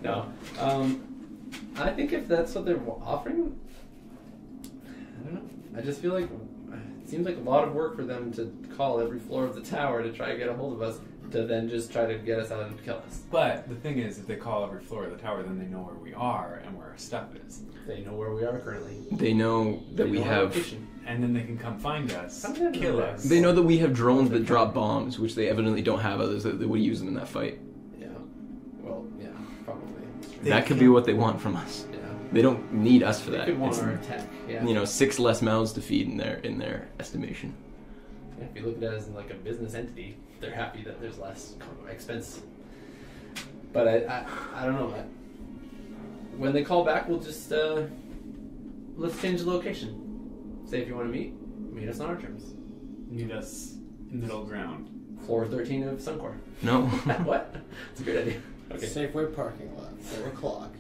S1: No. I think if that's what they're offering, I don't know. I just feel like it seems like a lot of work for them to call every floor of the tower to try to get a hold of us, to then just try to get us out and kill us.
S3: But the thing is, if they call every floor of the tower, then they know where we are and where our stuff is.
S1: They know where we are currently.
S2: They know that
S1: They
S2: we
S1: know our
S2: have.
S1: location.
S3: And then they can come find us,
S1: How do they know
S3: kill
S1: that?
S3: us.
S2: They know that we have drones that drop bombs, which they evidently don't have others that would use them in that fight.
S1: Yeah. Well, yeah, probably.
S3: They
S2: That could be
S3: can't-
S2: what they want from us.
S1: Yeah.
S2: They don't need us for
S1: They
S2: that.
S1: could want
S2: It's,
S1: our attack. Yeah.
S2: 6 less mouths to feed in their estimation.
S1: Yeah, if you look at it as in like a business entity, they're happy that there's less expense. But I don't know. When they call back, we'll just let's change the location. Say if you want to meet us on our terms.
S3: Meet us in middle ground.
S1: Floor 13 of Suncor.
S2: No.
S1: What? It's a great idea. Okay.
S4: Safeway parking lot, 4 o'clock.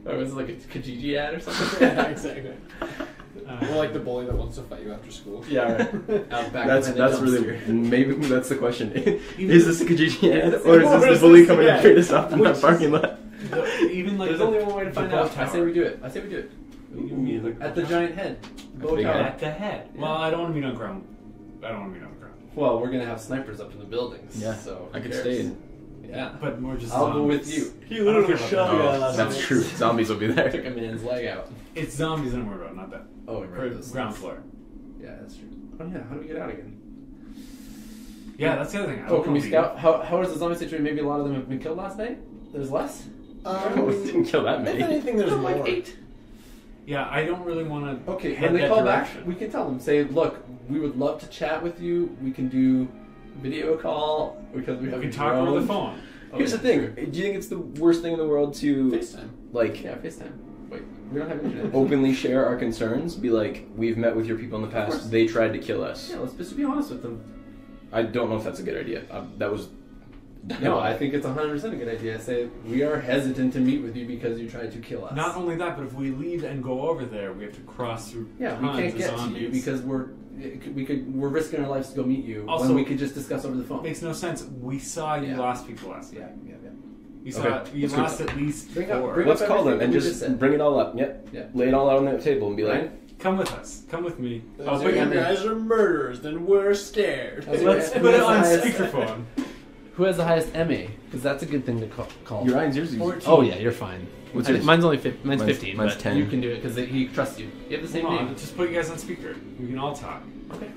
S1: Or was it like a Kijiji ad or something?
S4: Yeah, exactly. Or like the bully that wants to fight you after school.
S1: Yeah, right. Out back
S2: That's
S1: behind the
S2: really
S1: dumpster.
S2: maybe that's the question. Is this a Kijiji ad or is
S4: Or
S2: this
S4: is
S2: the bully
S4: this-
S2: coming
S4: yeah.
S2: to trade us off in
S3: Which
S2: that
S3: is-
S2: parking lot?
S3: Even like
S1: There's
S3: the,
S1: only one way to find
S3: the bow
S1: out. I say
S3: tower.
S1: we do it. I say we do it. At the giant head. Bow
S2: big
S1: tower.
S2: head.
S3: At the head.
S1: Yeah.
S3: Well, I don't want to meet on ground. I don't want to meet on ground.
S1: Well, we're gonna have snipers up in the buildings.
S2: Yeah,
S1: So
S2: I
S1: who
S2: could
S1: cares?
S2: stay in.
S1: Yeah.
S3: But more just
S1: I'll go
S3: zombies.
S1: with you.
S4: He
S3: I don't care about that.
S2: Oh, that's true. Zombies will be there.
S1: Took a man's leg out.
S3: It's zombies I'm worried about, not that.
S1: Oh,
S3: For ground floor.
S1: Yeah, that's true. Oh yeah, how do we get out again?
S3: Yeah, that's the other thing. I
S1: Oh,
S3: don't
S1: can we
S3: know.
S1: scout? How is the zombie situation? Maybe a lot of them have been killed last night. There's less.
S2: We didn't kill that
S4: If
S2: many.
S4: anything, there's more.
S1: like 8.
S3: Yeah, I don't really want to.
S1: Okay,
S3: head
S1: when they
S3: that
S1: call
S3: direction.
S1: back, we can tell them. Say, look, we would love to chat with you. We can do video call because we
S3: We
S1: have
S3: can
S1: a
S3: talk
S1: drone.
S3: over the phone.
S2: Here's the thing. Do you think it's the worst thing in the world to
S4: FaceTime.
S2: like
S1: Yeah, FaceTime. Wait, we don't have internet.
S2: openly share our concerns? Be like, we've met with your people in the
S1: course.
S2: past. They tried to kill us.
S1: Yeah, let's just be honest with them.
S2: I don't know if that's a good idea. That was.
S1: No, I think it's 100% a good idea. Say we are hesitant to meet with you because you tried to kill us.
S3: Not only that, but if we leave and go over there, we have to cross through.
S1: Yeah, we
S3: tons
S1: can't
S3: of
S1: get
S3: zombies.
S1: to you because we're risking our lives to go meet you
S3: Also-
S1: when we could just discuss over the phone.
S3: Makes no sense. We saw you
S1: Yeah.
S3: lost people last
S1: Yeah,
S3: night.
S1: yeah.
S3: You saw
S2: Okay,
S3: you
S2: that's good.
S3: lost at least
S1: Bring up-
S3: 4.
S1: bring
S2: Let's
S1: up
S2: call them
S1: everything
S2: and
S1: we
S2: just
S1: just said.
S2: bring it all up. Yep.
S1: Yeah.
S2: Lay it all out on the table and be like,
S1: Right?
S3: Come with us. Come with me.
S1: Oh,
S3: I'll
S4: If
S3: put
S4: you
S3: you.
S4: guys are murderers, then we're scared.
S1: That's
S3: Let's
S1: Who
S3: put it
S1: has the
S3: on
S1: highest-
S3: speakerphone.
S1: Who has the highest MA? Because that's a good thing to call.
S2: "Your eyes, yours."
S3: 14.
S1: Oh yeah, you're fine.
S2: What's yours?
S1: Mine's only mine's
S2: Mine's-
S1: 15.
S2: mine's
S1: but
S2: 10.
S1: You can do it because he trusts you. You have the same
S3: Come on,
S1: name.
S3: just put you guys on speaker. We can all talk
S1: Okay.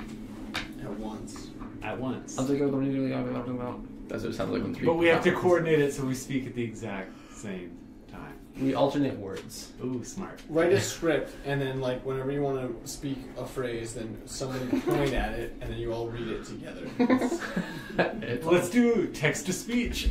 S4: At once.
S3: at once.
S1: I'll take it what you're talking about.
S2: That's what it sounds like when three.
S3: But we have to
S2: people-
S3: coordinate it so we speak at the exact same time.
S1: We alternate words.
S3: Ooh, smart.
S4: Write a script, and then like whenever you want to speak a phrase, then somebody point at it, and then you all read it together.
S1: It's
S3: Let's do text to speech.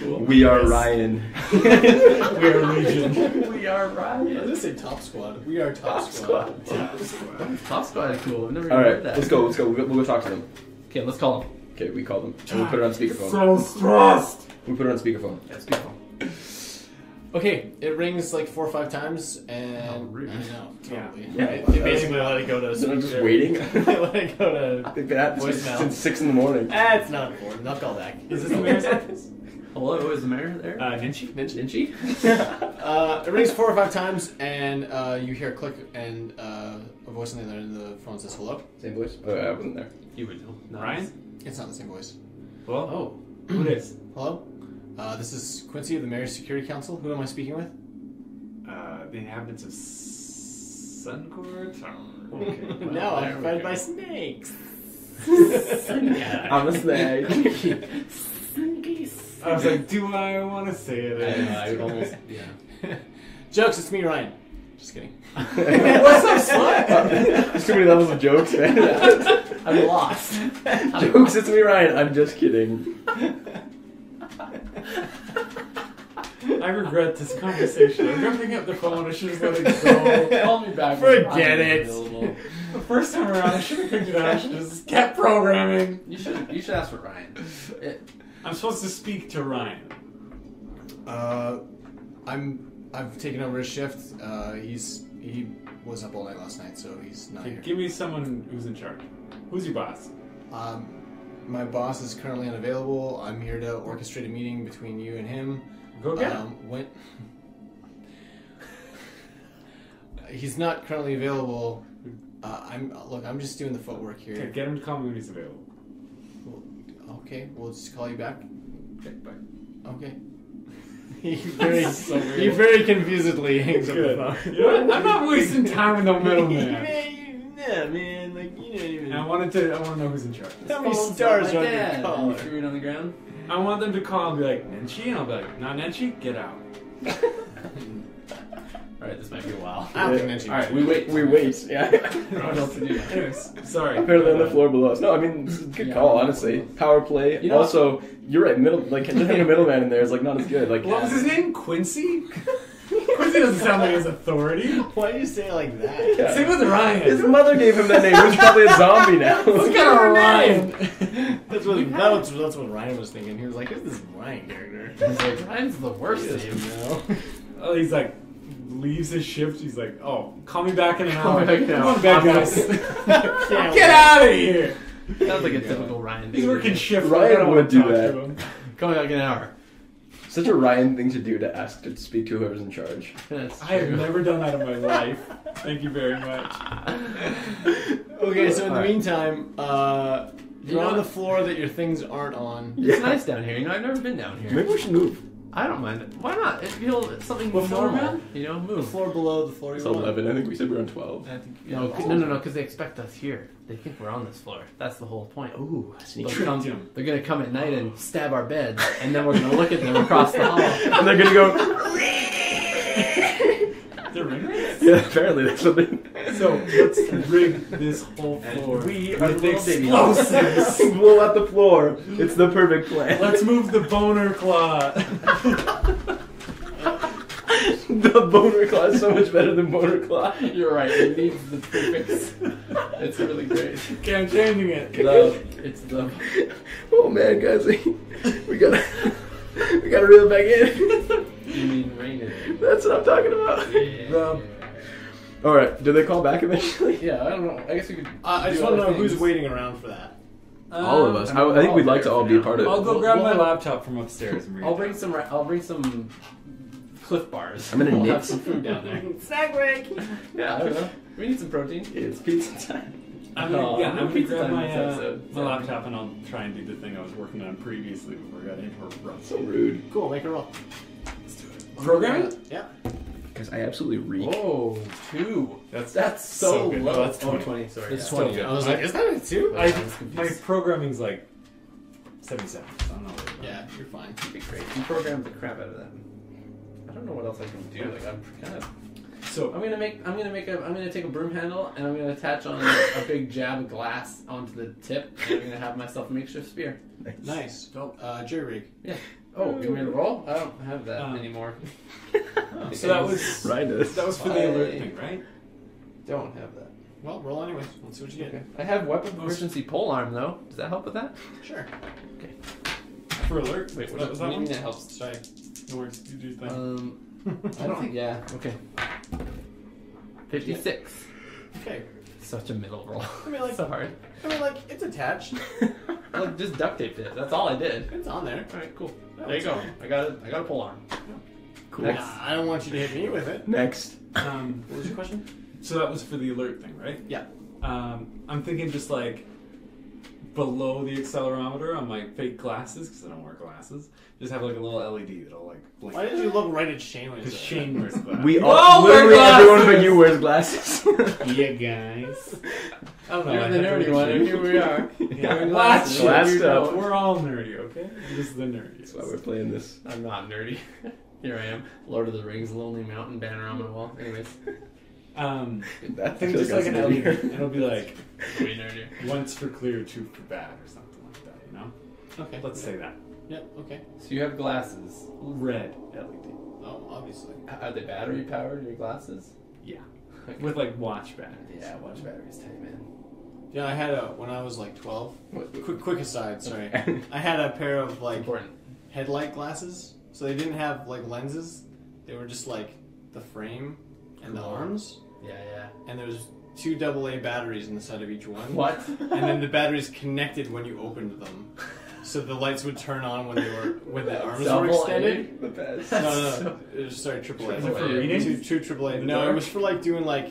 S1: cool.
S2: We are Ryan.
S3: We are Legion.
S1: We are
S4: I
S1: right.
S4: was gonna say Top Squad. We are Top Squad.
S1: Top squad is cool. I've never even
S2: All right,
S1: heard that.
S2: let's go. We'll go talk to them.
S1: Okay, let's call them.
S2: Okay, we call them and we put it on speakerphone.
S3: So stressed.
S2: We put it on speakerphone.
S1: That's beautiful.
S4: Okay, it rings like 4 or 5 times, and
S1: Oh, rude.
S4: I know, totally.
S2: Yeah.
S4: Right? They basically let it go to.
S2: So I'm just
S4: speaker.
S2: waiting.
S4: They let it go to.
S2: They've been at this
S4: Voicemail.
S2: since 6 in the morning.
S4: It's not important. I'll call back.
S3: Is this the mayor's office?
S1: Hold Hello, is the mayor there?
S3: Ninchi?
S1: Ninchi?
S4: It rings 4 or 5 times, and you hear a click, and a voice on the other end of the phone says hello.
S2: Same voice? Oh, I wasn't there.
S1: You would know. Nice.
S3: Ryan?
S4: It's not the same voice.
S3: Hello?
S1: Oh.
S3: Who it is?
S4: Hello? This is Quincy of the Mayor's Security Council. Who am I speaking with?
S3: The inhabitants of Suncor Tower. Okay.
S1: Well,
S4: No,
S1: there
S4: I'm
S1: we
S4: fed
S1: go.
S4: by snakes.
S2: I'm a snake.
S3: I was like, do I want to say it?
S1: I almost, yeah.
S4: Jokes, it's me, Ryan. Just kidding.
S3: What's up, slut?
S2: There's too many levels of jokes, man.
S1: I'm lost.
S2: Jokes, it's me, Ryan. I'm just kidding.
S3: I regret this conversation. I'm gonna pick up the phone. I should have let it go.
S1: Call me back.
S4: Forget it.
S3: The first time around, I should have picked it up. I should have just kept programming.
S1: You should ask for Ryan.
S3: I'm supposed to speak to Ryan.
S4: I've taken over his shift. He was up all night last night, so he's not
S3: Okay,
S4: here.
S3: give me someone who's in charge. Who's your boss?
S4: My boss is currently unavailable. I'm here to orchestrate a meeting between you and him.
S3: Go get him.
S4: When he's not currently available, I'm just doing the footwork here.
S3: Okay, get him to call me when he's available.
S4: Okay, we'll just call you back.
S3: Okay, bye.
S4: Okay. He very confusedly hangs up the phone.
S3: You know what? I'm not wasting time with no middleman.
S4: Yeah, man, like you didn't even.
S3: I want to know who's in charge.
S4: How many stars
S1: my
S4: are on
S1: dad.
S4: your
S1: And
S4: collar?
S1: you threw it on the ground.
S3: I want them to call and be like, Nenchi? And I'll be like, not Nenchi? Get out.
S1: Alright, this might be a while.
S4: I don't think mentioned.
S1: Alright, we wait.
S2: We wait, yeah.
S1: What else to do?
S3: Anyways, sorry.
S2: Apparently on the floor below us. No, I mean, this is a good call, honestly. Power play.
S1: You know-
S2: Also, you're right, just having a middleman in there is like not as good. Like,
S3: What was his name? Quincy? Quincy doesn't sound like his authority.
S4: Why do you say it like that?
S2: Yeah.
S3: Same with Ryan.
S2: His mother gave him that name. He was probably a zombie now.
S3: Look at Ryan.
S4: That's what Ryan was thinking. He was like, "Who's this Ryan character?"
S1: He's like, Ryan's the worst name.
S3: Oh, he's like, leaves his shift. He's like, oh, call me back in an
S1: Call
S3: hour.
S1: me back in an
S3: I'm
S1: hour.
S3: going back,
S1: I'm
S3: guys.
S4: Can't
S3: Get out of here.
S1: Sounds like a typical Ryan thing.
S3: He's working shift.
S2: Ryan
S3: I don't
S2: would
S3: want to
S2: do
S3: talk
S2: that.
S3: to him.
S1: Coming back in an hour.
S2: Such a Ryan thing to do to ask to speak to whoever's in charge.
S1: That's
S3: I have
S1: true.
S3: never done that in my life. Thank you very much.
S4: Okay, so in the
S1: Alright.
S4: meantime,
S1: You
S4: you're
S1: know
S4: on the
S1: what?
S4: floor that your things aren't on.
S1: It's nice down here. You know, I've never been down here.
S2: Maybe we should move.
S1: I don't mind it. Why not? It feels something
S3: What floor
S1: normal.
S3: are we on?
S1: You know,
S4: The
S1: move.
S4: floor below the floor
S2: It's
S4: you're on.
S2: 11. I think we said we were on 12.
S4: I think,
S1: No, because they expect us here. They think we're on this floor. That's the whole point.
S2: Ooh,
S1: They'll
S3: Tricked
S1: come-
S3: him.
S1: They're gonna come at night and stab our beds, and then we're gonna look at them across the hall.
S2: And they're gonna go.
S3: The ring race?
S2: Yeah, apparently that's what they.
S3: So let's rig this whole floor
S1: we are
S3: with
S1: the little baby
S3: explosives.
S2: Blow out the floor. It's the perfect plan.
S3: Let's move the boner claw.
S2: The boner claw is so much better than boner claw.
S1: You're right. It needs the prefix. It's really great.
S3: Okay, I'm changing it.
S1: It's the.
S2: Oh man, guys, we gotta reel it back in.
S1: You mean rain?
S2: That's what I'm talking about.
S3: The
S2: All right, did they call back eventually?
S1: Yeah, I don't know. I guess we could.
S4: I just
S1: do
S4: want to
S1: other
S4: know who's
S1: things.
S4: waiting around for that.
S2: All of us. I think we'd like to all be a part of it.
S3: I'll go
S1: We'll-
S3: grab
S1: we'll
S3: my
S1: have-
S3: laptop from upstairs. And
S1: I'll bring some Cliff Bars.
S2: I'm gonna
S1: we'll
S2: knit.
S1: have some food down there.
S4: Snack break.
S1: Yeah, I don't know. We need some protein.
S2: It's pizza time.
S3: I'm gonna,
S1: no
S3: I'm gonna
S1: pizza
S3: grab
S1: time
S3: my,
S1: this episode.
S3: my laptop and I'll try and do the thing I was working on previously before I got interrupted.
S2: So rude.
S4: Cool, make a roll.
S3: Let's do it. Programming?
S4: Yeah.
S2: Because I absolutely reek.
S1: Oh, 2.
S3: That's
S1: so
S3: good.
S1: low.
S3: No, that's 20.
S1: 20. Sorry.
S4: It's
S1: yeah.
S4: 20. I was like, is that a 2?
S3: I, my programming's like 77. So I don't know.
S4: Yeah, you're fine.
S1: That'd be great. You programmed the crap out of that. I don't know what else I can do. Like I'm kind of.
S3: So
S1: I'm gonna take a broom handle and I'm gonna attach on a big jab of glass onto the tip. And I'm gonna have myself a makeshift spear.
S4: Nice. Jury rig.
S1: Oh, you want me to roll? I don't have that
S3: Um,
S1: anymore.
S3: so that was
S2: Ryan does.
S3: that was for the alert thing, right?
S1: Don't have that.
S4: Well, roll anyways. Let's see what you get.
S1: Okay. I have weapon proficiency pole arm though. Does that help with that?
S4: Sure.
S3: For alert.
S1: Wait,
S3: that was that one?
S1: that helps?
S4: Sorry.
S3: No worries. You do your thing.
S1: I don't think. Yeah. Okay. 56.
S4: Okay.
S1: Such a middle roll.
S4: I mean, like,
S1: so hard.
S4: it's attached.
S1: Well, just duct taped it. That's all I did.
S4: It's on there.
S1: All right, cool. There you go. I got a pole arm.
S2: Cool.
S1: Next.
S4: I don't want you to hit me with it.
S2: Next.
S4: What was your question?
S3: So that was for the alert thing, right?
S4: Yeah.
S3: I'm thinking just like below the accelerometer on my fake glasses, because I don't wear glasses, just have like a little LED that'll like blink.
S4: Why did you look right at Shane when you
S3: Because
S4: said
S3: Shane wears glasses.
S2: We
S1: all
S2: all,
S1: wear
S2: literally everyone
S1: glasses.
S2: but you wears glasses.
S3: Yeah, guys. I don't know.
S1: You're
S3: I
S1: the
S3: have to
S1: nerdy one, and
S3: appreciate-
S1: here we are.
S3: Yeah,
S1: Wearing
S3: watch
S1: glasses.
S3: it.
S2: Glassed
S3: You know,
S2: up.
S3: we're all nerdy, okay? This is the nerdy.
S2: That's why we're playing this.
S1: I'm not nerdy. Here I am. Lord of the Rings, Lonely Mountain banner on my wall. Anyways,
S2: That
S3: Think
S2: feels
S3: just like an
S2: that's
S3: LED.
S2: nerdier.
S3: And it'll be like
S1: way nerdier.
S3: once for clear, two for bad, or something like that. You know?
S4: Okay.
S3: Let's say that.
S4: Yeah. Okay.
S1: So you have glasses.
S3: Red LED.
S4: Oh, obviously.
S1: Are they battery powered, your glasses?
S3: Yeah.
S1: Okay.
S3: With like watch batteries.
S1: Yeah, watch batteries tight, man.
S4: Yeah, I had when I was like 12.
S2: What-
S4: Quick aside, sorry. I had a pair of like
S1: Important.
S4: headlight glasses. So they didn't have like lenses. They were just like the frame and the
S1: Cool.
S4: arms.
S1: Yeah, yeah.
S4: And there's 2 AA batteries in the side of each one.
S1: What?
S4: And then the batteries connected when you opened them. So the lights would turn on when the arms were
S1: Double
S4: extended.
S2: The best.
S4: No. It was, sorry, AAA.
S1: Is it for
S3: reading?
S4: Two AAA.
S3: In the
S4: No, it
S3: dark?
S4: was for like doing like.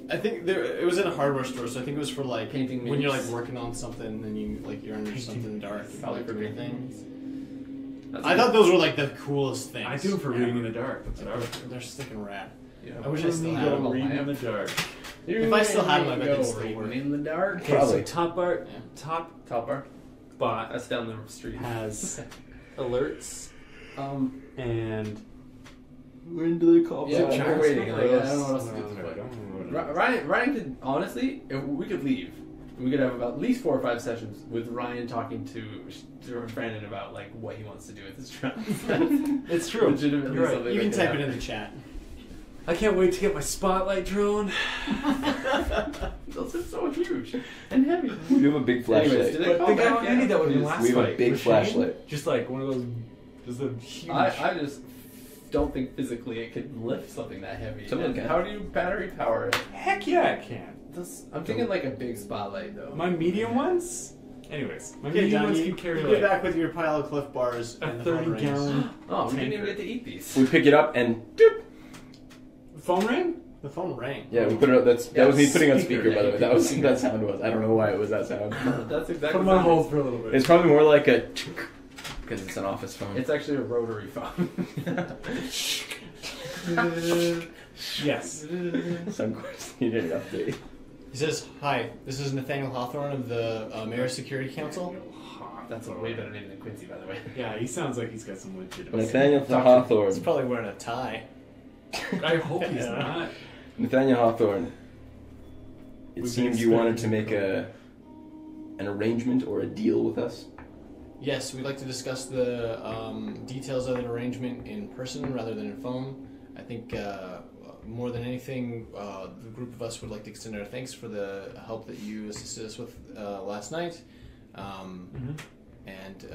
S4: I think it was in a hardware store, so I think it was for like
S1: Painting
S4: when you're like
S1: minis.
S4: working on something and you're under something dark.
S1: Probably for
S4: doing
S1: painting.
S4: thing. I thought those were like the coolest things.
S3: I do it for reading in the dark. That's what I was.
S4: They're sticking rad.
S1: Yeah.
S4: I wish I still had them.
S3: reading in the dark.
S4: If I still had them, I bet they'd
S1: Go
S4: still
S1: reading
S4: work.
S1: in the dark.
S3: Okay,
S2: Probably.
S3: so top bar,
S4: Yeah.
S3: top
S1: Top bar.
S3: bot
S1: That's down the street.
S3: has alerts and
S2: We're into the call.
S1: Yeah,
S3: Is it
S1: we're
S3: China
S1: waiting.
S3: stuff?
S1: Like, I don't know what else to do
S3: I
S1: with
S3: don't
S1: it.
S3: know what it is.
S1: Ryan could honestly, if we could leave. We could have about at least 4 or 5 sessions with Ryan talking to Brandon about like what he wants to do with his trust.
S3: It's true.
S1: Legitimately
S3: You're right.
S1: something
S4: You
S1: that
S4: can
S1: could
S4: type
S1: happen.
S4: it in the chat.
S3: I can't wait to get my spotlight drone.
S1: Those are so huge and heavy.
S2: We have a big
S1: Anyways,
S2: flashlight.
S1: do they
S3: But
S1: call
S3: think
S1: back
S3: how
S1: yet?
S3: handy that would have been
S1: Just-
S3: last
S2: we have a
S3: fight.
S2: big
S3: with Shane.
S2: flashlight.
S3: Just like one of those, just a huge.
S1: I just don't think physically it could lift something that heavy.
S2: Someone
S1: And
S2: can.
S1: How do you battery power it?
S3: Heck yeah, it can.
S1: I'm thinking like a big spotlight though.
S3: My medium ones. Anyways, my
S4: Okay,
S3: medium
S4: John,
S3: ones
S4: you
S3: can carry
S4: get
S3: like
S4: back with your pile of Cliff Bars
S3: a
S4: and the phone
S3: 30
S4: rings.
S3: gallon
S1: Oh, we didn't even
S3: tanker.
S1: get to eat these.
S2: We pick it up and doop.
S3: phone ring.
S4: The phone rang.
S2: Yeah, we put it up. That was me putting on
S1: Speaker,
S2: speaker, by the way.
S1: yeah,
S2: That was
S1: speaker.
S2: that sound was. I don't know why it was that sound.
S1: That's exactly.
S3: Put them
S1: what
S3: on
S1: it is.
S3: hold for a little bit.
S2: It's probably more like a because it's an office phone.
S1: It's actually a rotary phone.
S3: Yes.
S2: Some course needed an update.
S4: He says, "Hi, this is Nathaniel Hawthorne of the Mayor's Security Council."
S1: That's a way better name than Quincy, by the way.
S3: Yeah, he sounds like he's got some legitimacy.
S2: Nathaniel
S4: He's
S2: Hawthorne.
S4: probably wearing a tie.
S3: I hope he's
S4: Yeah.
S3: not.
S2: Nathaniel Hawthorne. It
S3: We've
S2: seemed
S3: been
S2: you wanted to
S3: expecting-
S2: make an arrangement or a deal with us.
S4: Yes, we'd like to discuss the details of the arrangement in person rather than in phone. I think more than anything, the group of us would like to extend our thanks for the help that you assisted us with last night. And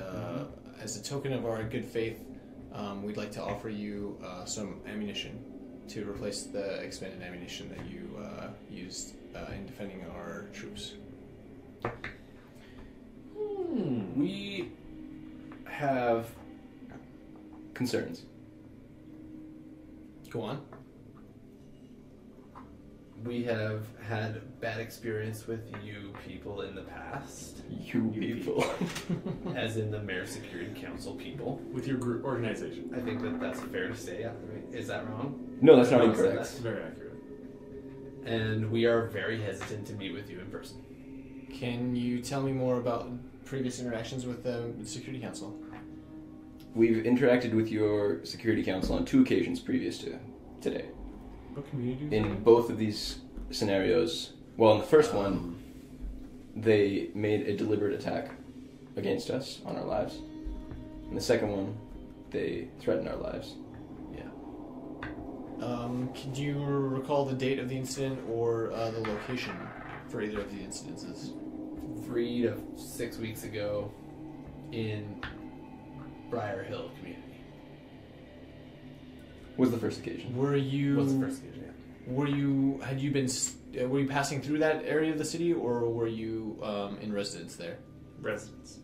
S4: as a token of our good faith, we'd like to offer you some ammunition to replace the expended ammunition that you used in defending our troops.
S1: We have
S2: Concerns.
S4: Go on.
S1: we have had bad experience with you people in the past,
S2: You people.
S1: as in the Mayor Security Council people.
S3: With your group organization.
S1: I think that that's fair to say. Is that wrong?
S2: No, that's not
S1: No,
S2: incorrect.
S1: that's-
S3: Very accurate.
S1: And we are very hesitant to meet with you in person.
S4: Can you tell me more about previous interactions with the Security Council?
S2: We've interacted with your security council on 2 occasions previous to today.
S3: What community?
S2: In both of these scenarios, well, in the first one, they made a deliberate attack against us on our lives. In the second one, they threatened our lives.
S4: Could you recall the date of the incident or the location for either of the incidences?
S1: 3 to 6 weeks ago in Briar Hill community.
S2: Was the first occasion.
S4: Were you?
S1: What's the first occasion?
S4: Were you? Were you passing through that area of the city, or were you in residence there?
S3: residents.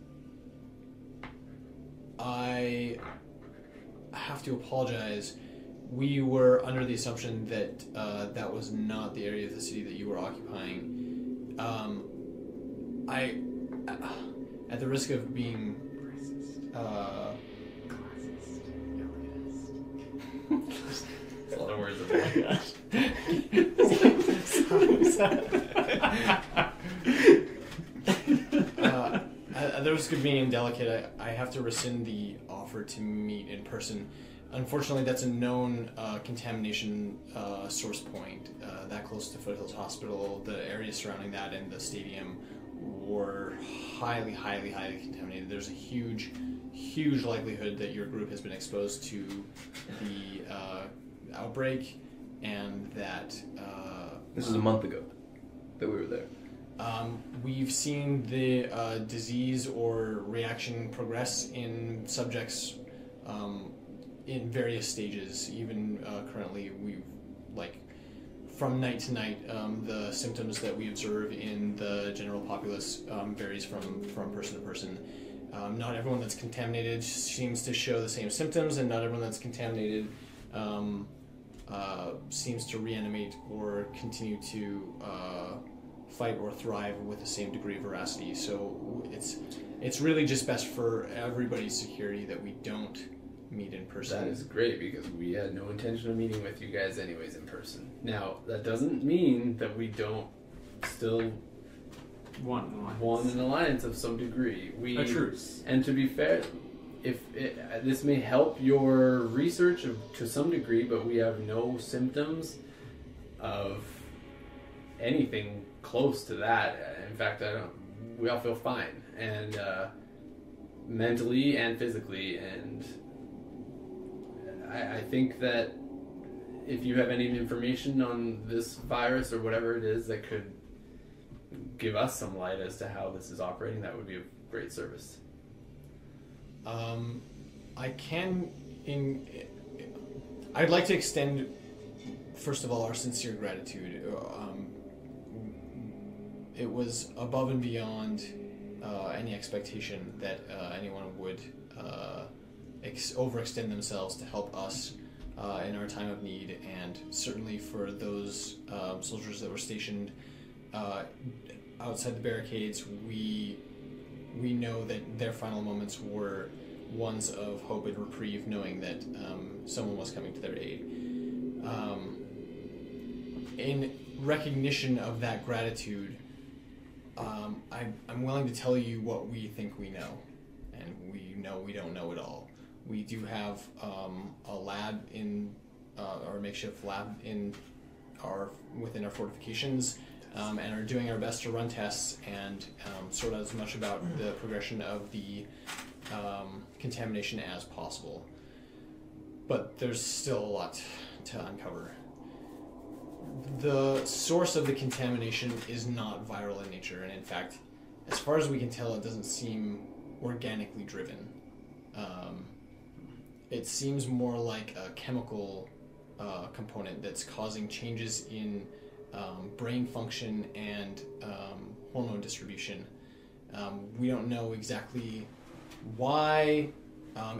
S4: I have to apologize. We were under the assumption that that was not the area of the city that you were occupying. At the risk of being
S1: That's a lot of words.
S4: At the risk of being indelicate, I have to rescind the offer to meet in person. Unfortunately, that's a known contamination source point. That close to Foothills Hospital, the area surrounding that and the stadium were highly contaminated. There's a huge likelihood that your group has been exposed to the outbreak, and that...
S2: This was a month ago that we were there.
S4: We've seen the disease or reaction progress in subjects in various stages. Even currently, from night to night, the symptoms that we observe in the general populace varies from person to person. Not everyone that's contaminated seems to show the same symptoms, and not everyone that's contaminated seems to reanimate or continue to fight or thrive with the same degree of veracity. So it's really just best for everybody's security that we don't meet in person.
S1: That is great, because we had no intention of meeting with you guys anyways in person. Now, that doesn't mean that we don't still
S3: want
S1: an alliance of some degree.
S3: A truce.
S1: And to be fair, this may help your research to some degree, but we have no symptoms of anything close to that. In fact, we all feel fine, and mentally and physically, and I think that if you have any information on this virus or whatever it is that could give us some light as to how this is operating, that would be a great service.
S4: I'd like to extend, first of all, our sincere gratitude. It was above and beyond any expectation that anyone would overextend themselves to help us in our time of need, and certainly for those soldiers that were stationed outside the barricades. We know that their final moments were ones of hope and reprieve, knowing that someone was coming to their aid. In recognition of that gratitude, I'm willing to tell you what we think we know, and we know we don't know it all. We do have a lab our makeshift lab within our fortifications, and are doing our best to run tests and sort out as much about the progression of the contamination as possible. But there's still a lot to uncover. The source of the contamination is not viral in nature, and in fact, as far as we can tell, it doesn't seem organically driven. It seems more like a chemical component that's causing changes in brain function and hormone distribution. We don't know exactly why.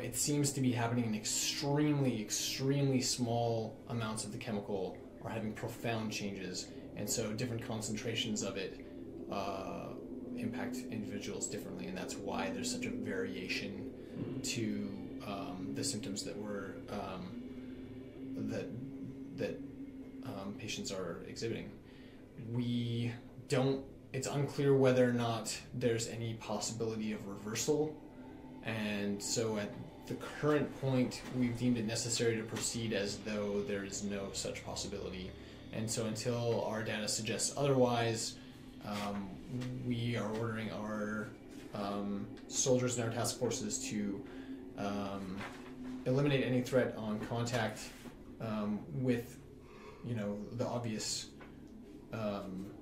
S4: It seems to be happening in extremely small amounts of the chemical are having profound changes, and so different concentrations of it impact individuals differently, and that's why there's such a variation to the symptoms that were that patients are exhibiting. It's unclear whether or not there's any possibility of reversal, and so at the current point, we've deemed it necessary to proceed as though there is no such possibility. And so until our data suggests otherwise, we are ordering our soldiers and our task forces to eliminate any threat on contact with, the obvious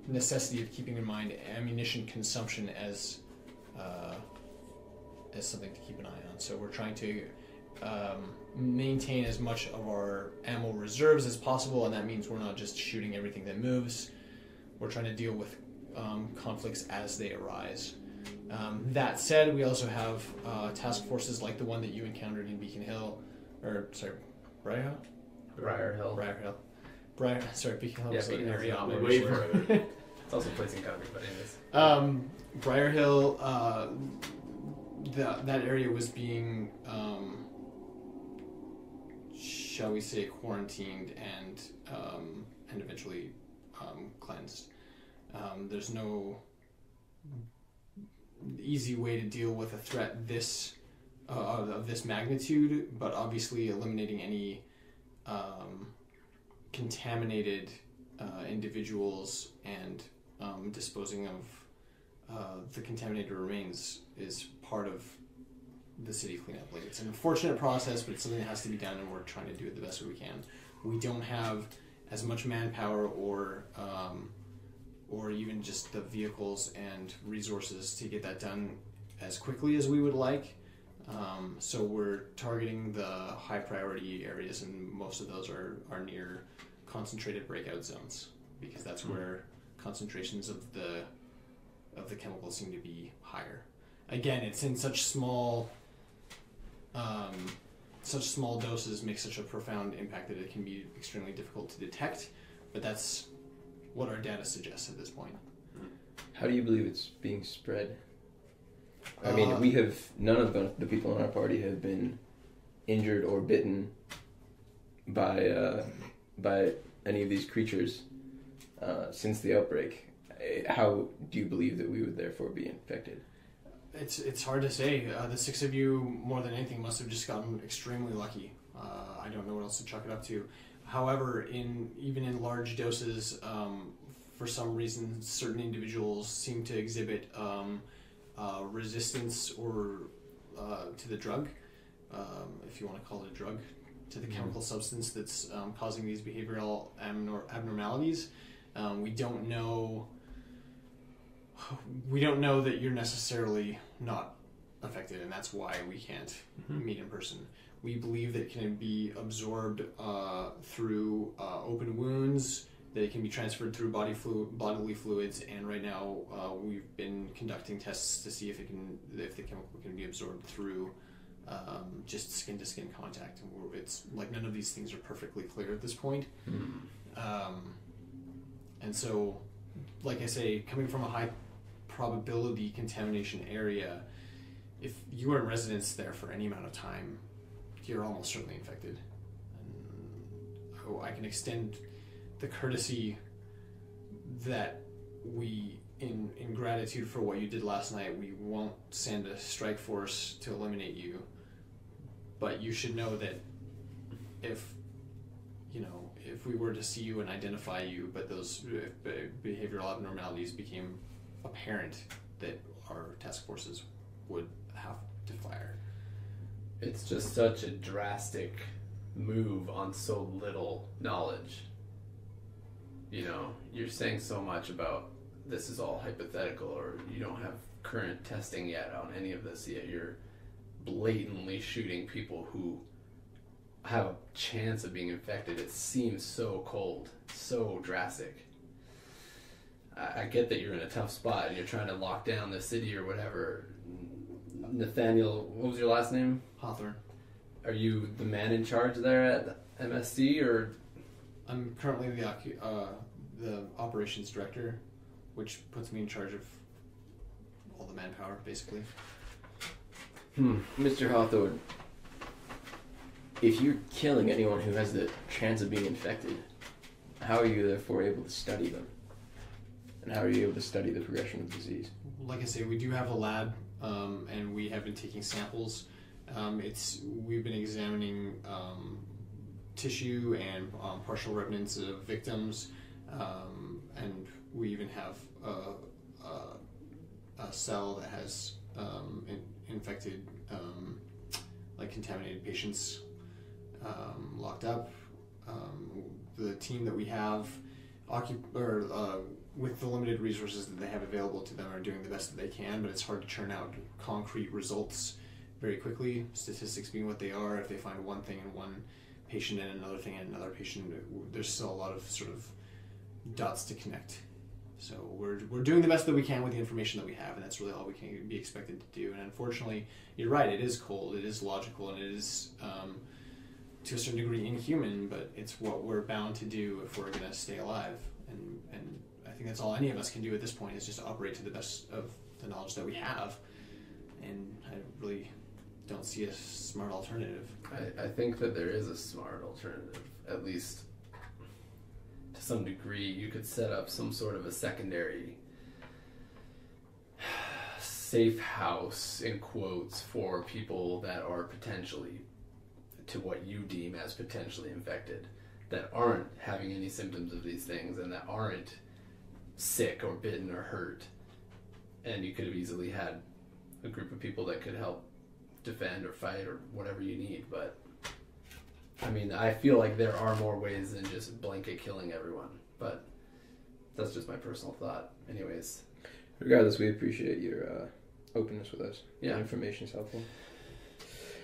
S4: necessity of keeping in mind ammunition consumption as something to keep an eye on. So we're trying to maintain as much of our ammo reserves as possible, and that means we're not just shooting everything that moves. We're trying to deal with conflicts as they arise. That said, we also have task forces like the one that you encountered in Beacon Hill, or sorry, Briar Hill?
S1: Briar Hill.
S4: Beacon Hill
S1: Yeah,
S4: was an
S1: Beacon Hill's
S4: area
S1: way
S4: way
S1: further. It's also a place in Calgary, but anyways.
S4: Briar Hill, that area was being, shall we say, quarantined and eventually cleansed. There's no easy way to deal with a threat of this magnitude, but obviously eliminating any contaminated individuals and disposing of the contaminated remains is part of the city cleanup. Like, it's an unfortunate process, but it's something that has to be done, and we're trying to do it the best way we can. We don't have as much manpower or even just the vehicles and resources to get that done as quickly as we would like. So we're targeting the high priority areas, and most of those are near concentrated breakout zones, because that's where concentrations of the chemicals seem to be higher. Again, it's in such small doses, make such a profound impact that it can be extremely difficult to detect, but that's what our data suggests at this point.
S2: How do you believe it's being spread? I mean, none of the people in our party have been injured or bitten by any of these creatures since the outbreak. How do you believe that we would therefore be infected?
S4: It's hard to say. The six of you, more than anything, must have just gotten extremely lucky. I don't know what else to chalk it up to. However, even in large doses, for some reason, certain individuals seem to exhibit resistance or to the drug, if you want to call it a drug, to the chemical substance that's causing these behavioral abnormalities. We don't know that you're necessarily not affected, and that's why we can't meet in person. We believe that it can be absorbed through open wounds, that it can be transferred through bodily fluids, and right now we've been conducting tests to see if the chemical can be absorbed through just skin-to-skin contact. And it's like none of these things are perfectly clear at this point. And so, like I say, coming from a high probability contamination area, if you are in residence there for any amount of time, you're almost certainly infected. And I can extend the courtesy that we, in gratitude for what you did last night, we won't send a strike force to eliminate you. But you should know that if we were to see you and identify you, but those behavioral abnormalities became apparent, that our task forces would have to fire.
S1: It's just such a drastic move on so little knowledge. You know, you're saying so much about this is all hypothetical, or you don't have current testing yet on any of this, yet you're blatantly shooting people who have a chance of being infected. It seems so cold, so drastic. I get that you're in a tough spot and you're trying to lock down the city or whatever. Nathaniel, what was your last name?
S4: Hawthorne.
S1: Are you the man in charge there at MSC, or?
S4: I'm currently the operations director, which puts me in charge of all the manpower, basically.
S2: Mr. Hawthorne, if you're killing anyone who has the chance of being infected, how are you therefore able to study them? And how are you able to study the progression of the disease?
S4: Like I say, we do have a lab, and we have been taking samples. We've been examining tissue and partial remnants of victims, and we even have a cell that has infected, like contaminated patients locked up. The team that we have, with the limited resources that they have available to them, are doing the best that they can, but it's hard to churn out concrete results very quickly. Statistics being what they are, if they find one thing in one patient and another thing in another patient, there's still a lot of sort of dots to connect. So we're doing the best that we can with the information that we have, and that's really all we can be expected to do. And unfortunately, you're right. It is cold. It is logical, and it is to a certain degree inhuman. But it's what we're bound to do if we're going to stay alive. And I think that's all any of us can do at this point is just to operate to the best of the knowledge that we have. And I really don't see a smart alternative.
S1: I think that there is a smart alternative, at least to some degree. You could set up some sort of a secondary safe house, in quotes, for people that are potentially, to what you deem as potentially infected, that aren't having any symptoms of these things and that aren't sick or bitten or hurt. And you could have easily had a group of people that could help defend or fight or whatever you need. But I mean, I feel like there are more ways than just blanket killing everyone, but that's just my personal thought. Anyways,
S2: regardless, we appreciate your openness with us.
S1: Yeah,
S2: the information is helpful.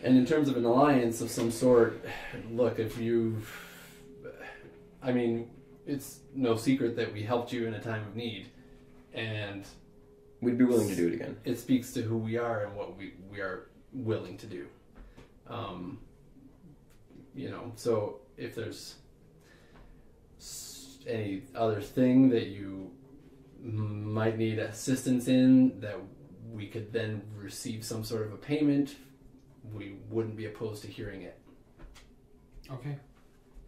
S1: And in terms of an alliance of some sort, look, I mean, it's no secret that we helped you in a time of need, and
S2: we'd be willing to do it again.
S1: It speaks to who we are and what we are willing to do. You know, so if there's any other thing that you might need assistance in that we could then receive some sort of a payment, we wouldn't be opposed to hearing it.
S4: Okay.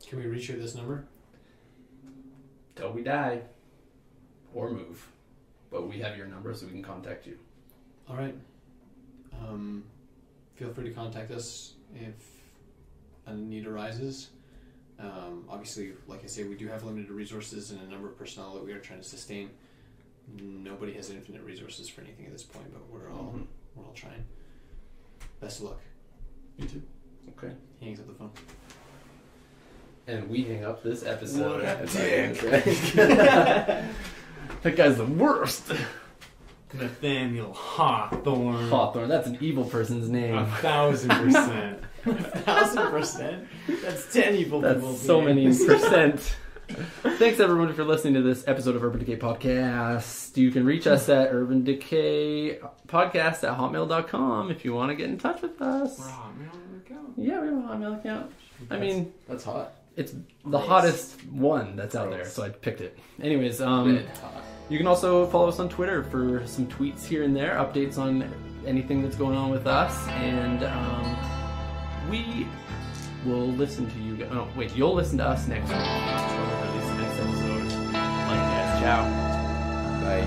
S4: Can we reach you at this number?
S1: Till we die. Or move. But we have your number so we can contact you.
S4: All right. Feel free to contact us if a need arises. Obviously, like I say, we do have limited resources and a number of personnel that we are trying to sustain. Nobody has infinite resources for anything at this point, but we're all trying. Best of luck.
S1: You too. Okay.
S4: He hangs up the phone.
S1: And we hang up this episode.
S4: What a dick.
S1: That guy's the worst.
S3: Nathaniel Hawthorne.
S1: Hawthorne, that's an evil person's name.
S3: 1,000%.
S4: 1,000%? That's 10 evil people.
S1: That's so many percent. Thanks everyone for listening to this episode of Urban Decay Podcast. You can reach us at urbandecaypodcast@hotmail.com if you want to get in touch with us.
S3: We're a Hotmail account.
S1: Yeah, we have a Hotmail account.
S2: That's hot.
S1: It's the hottest one that's out there, so I picked it. Anyways,
S2: Red hot.
S1: you can also follow us on Twitter for some tweets here and there, updates on anything that's going on with us, and we will listen to you guys. Oh, wait, you'll listen to us next week. So we'll release the next episode. Like you guys. Ciao.
S2: Bye.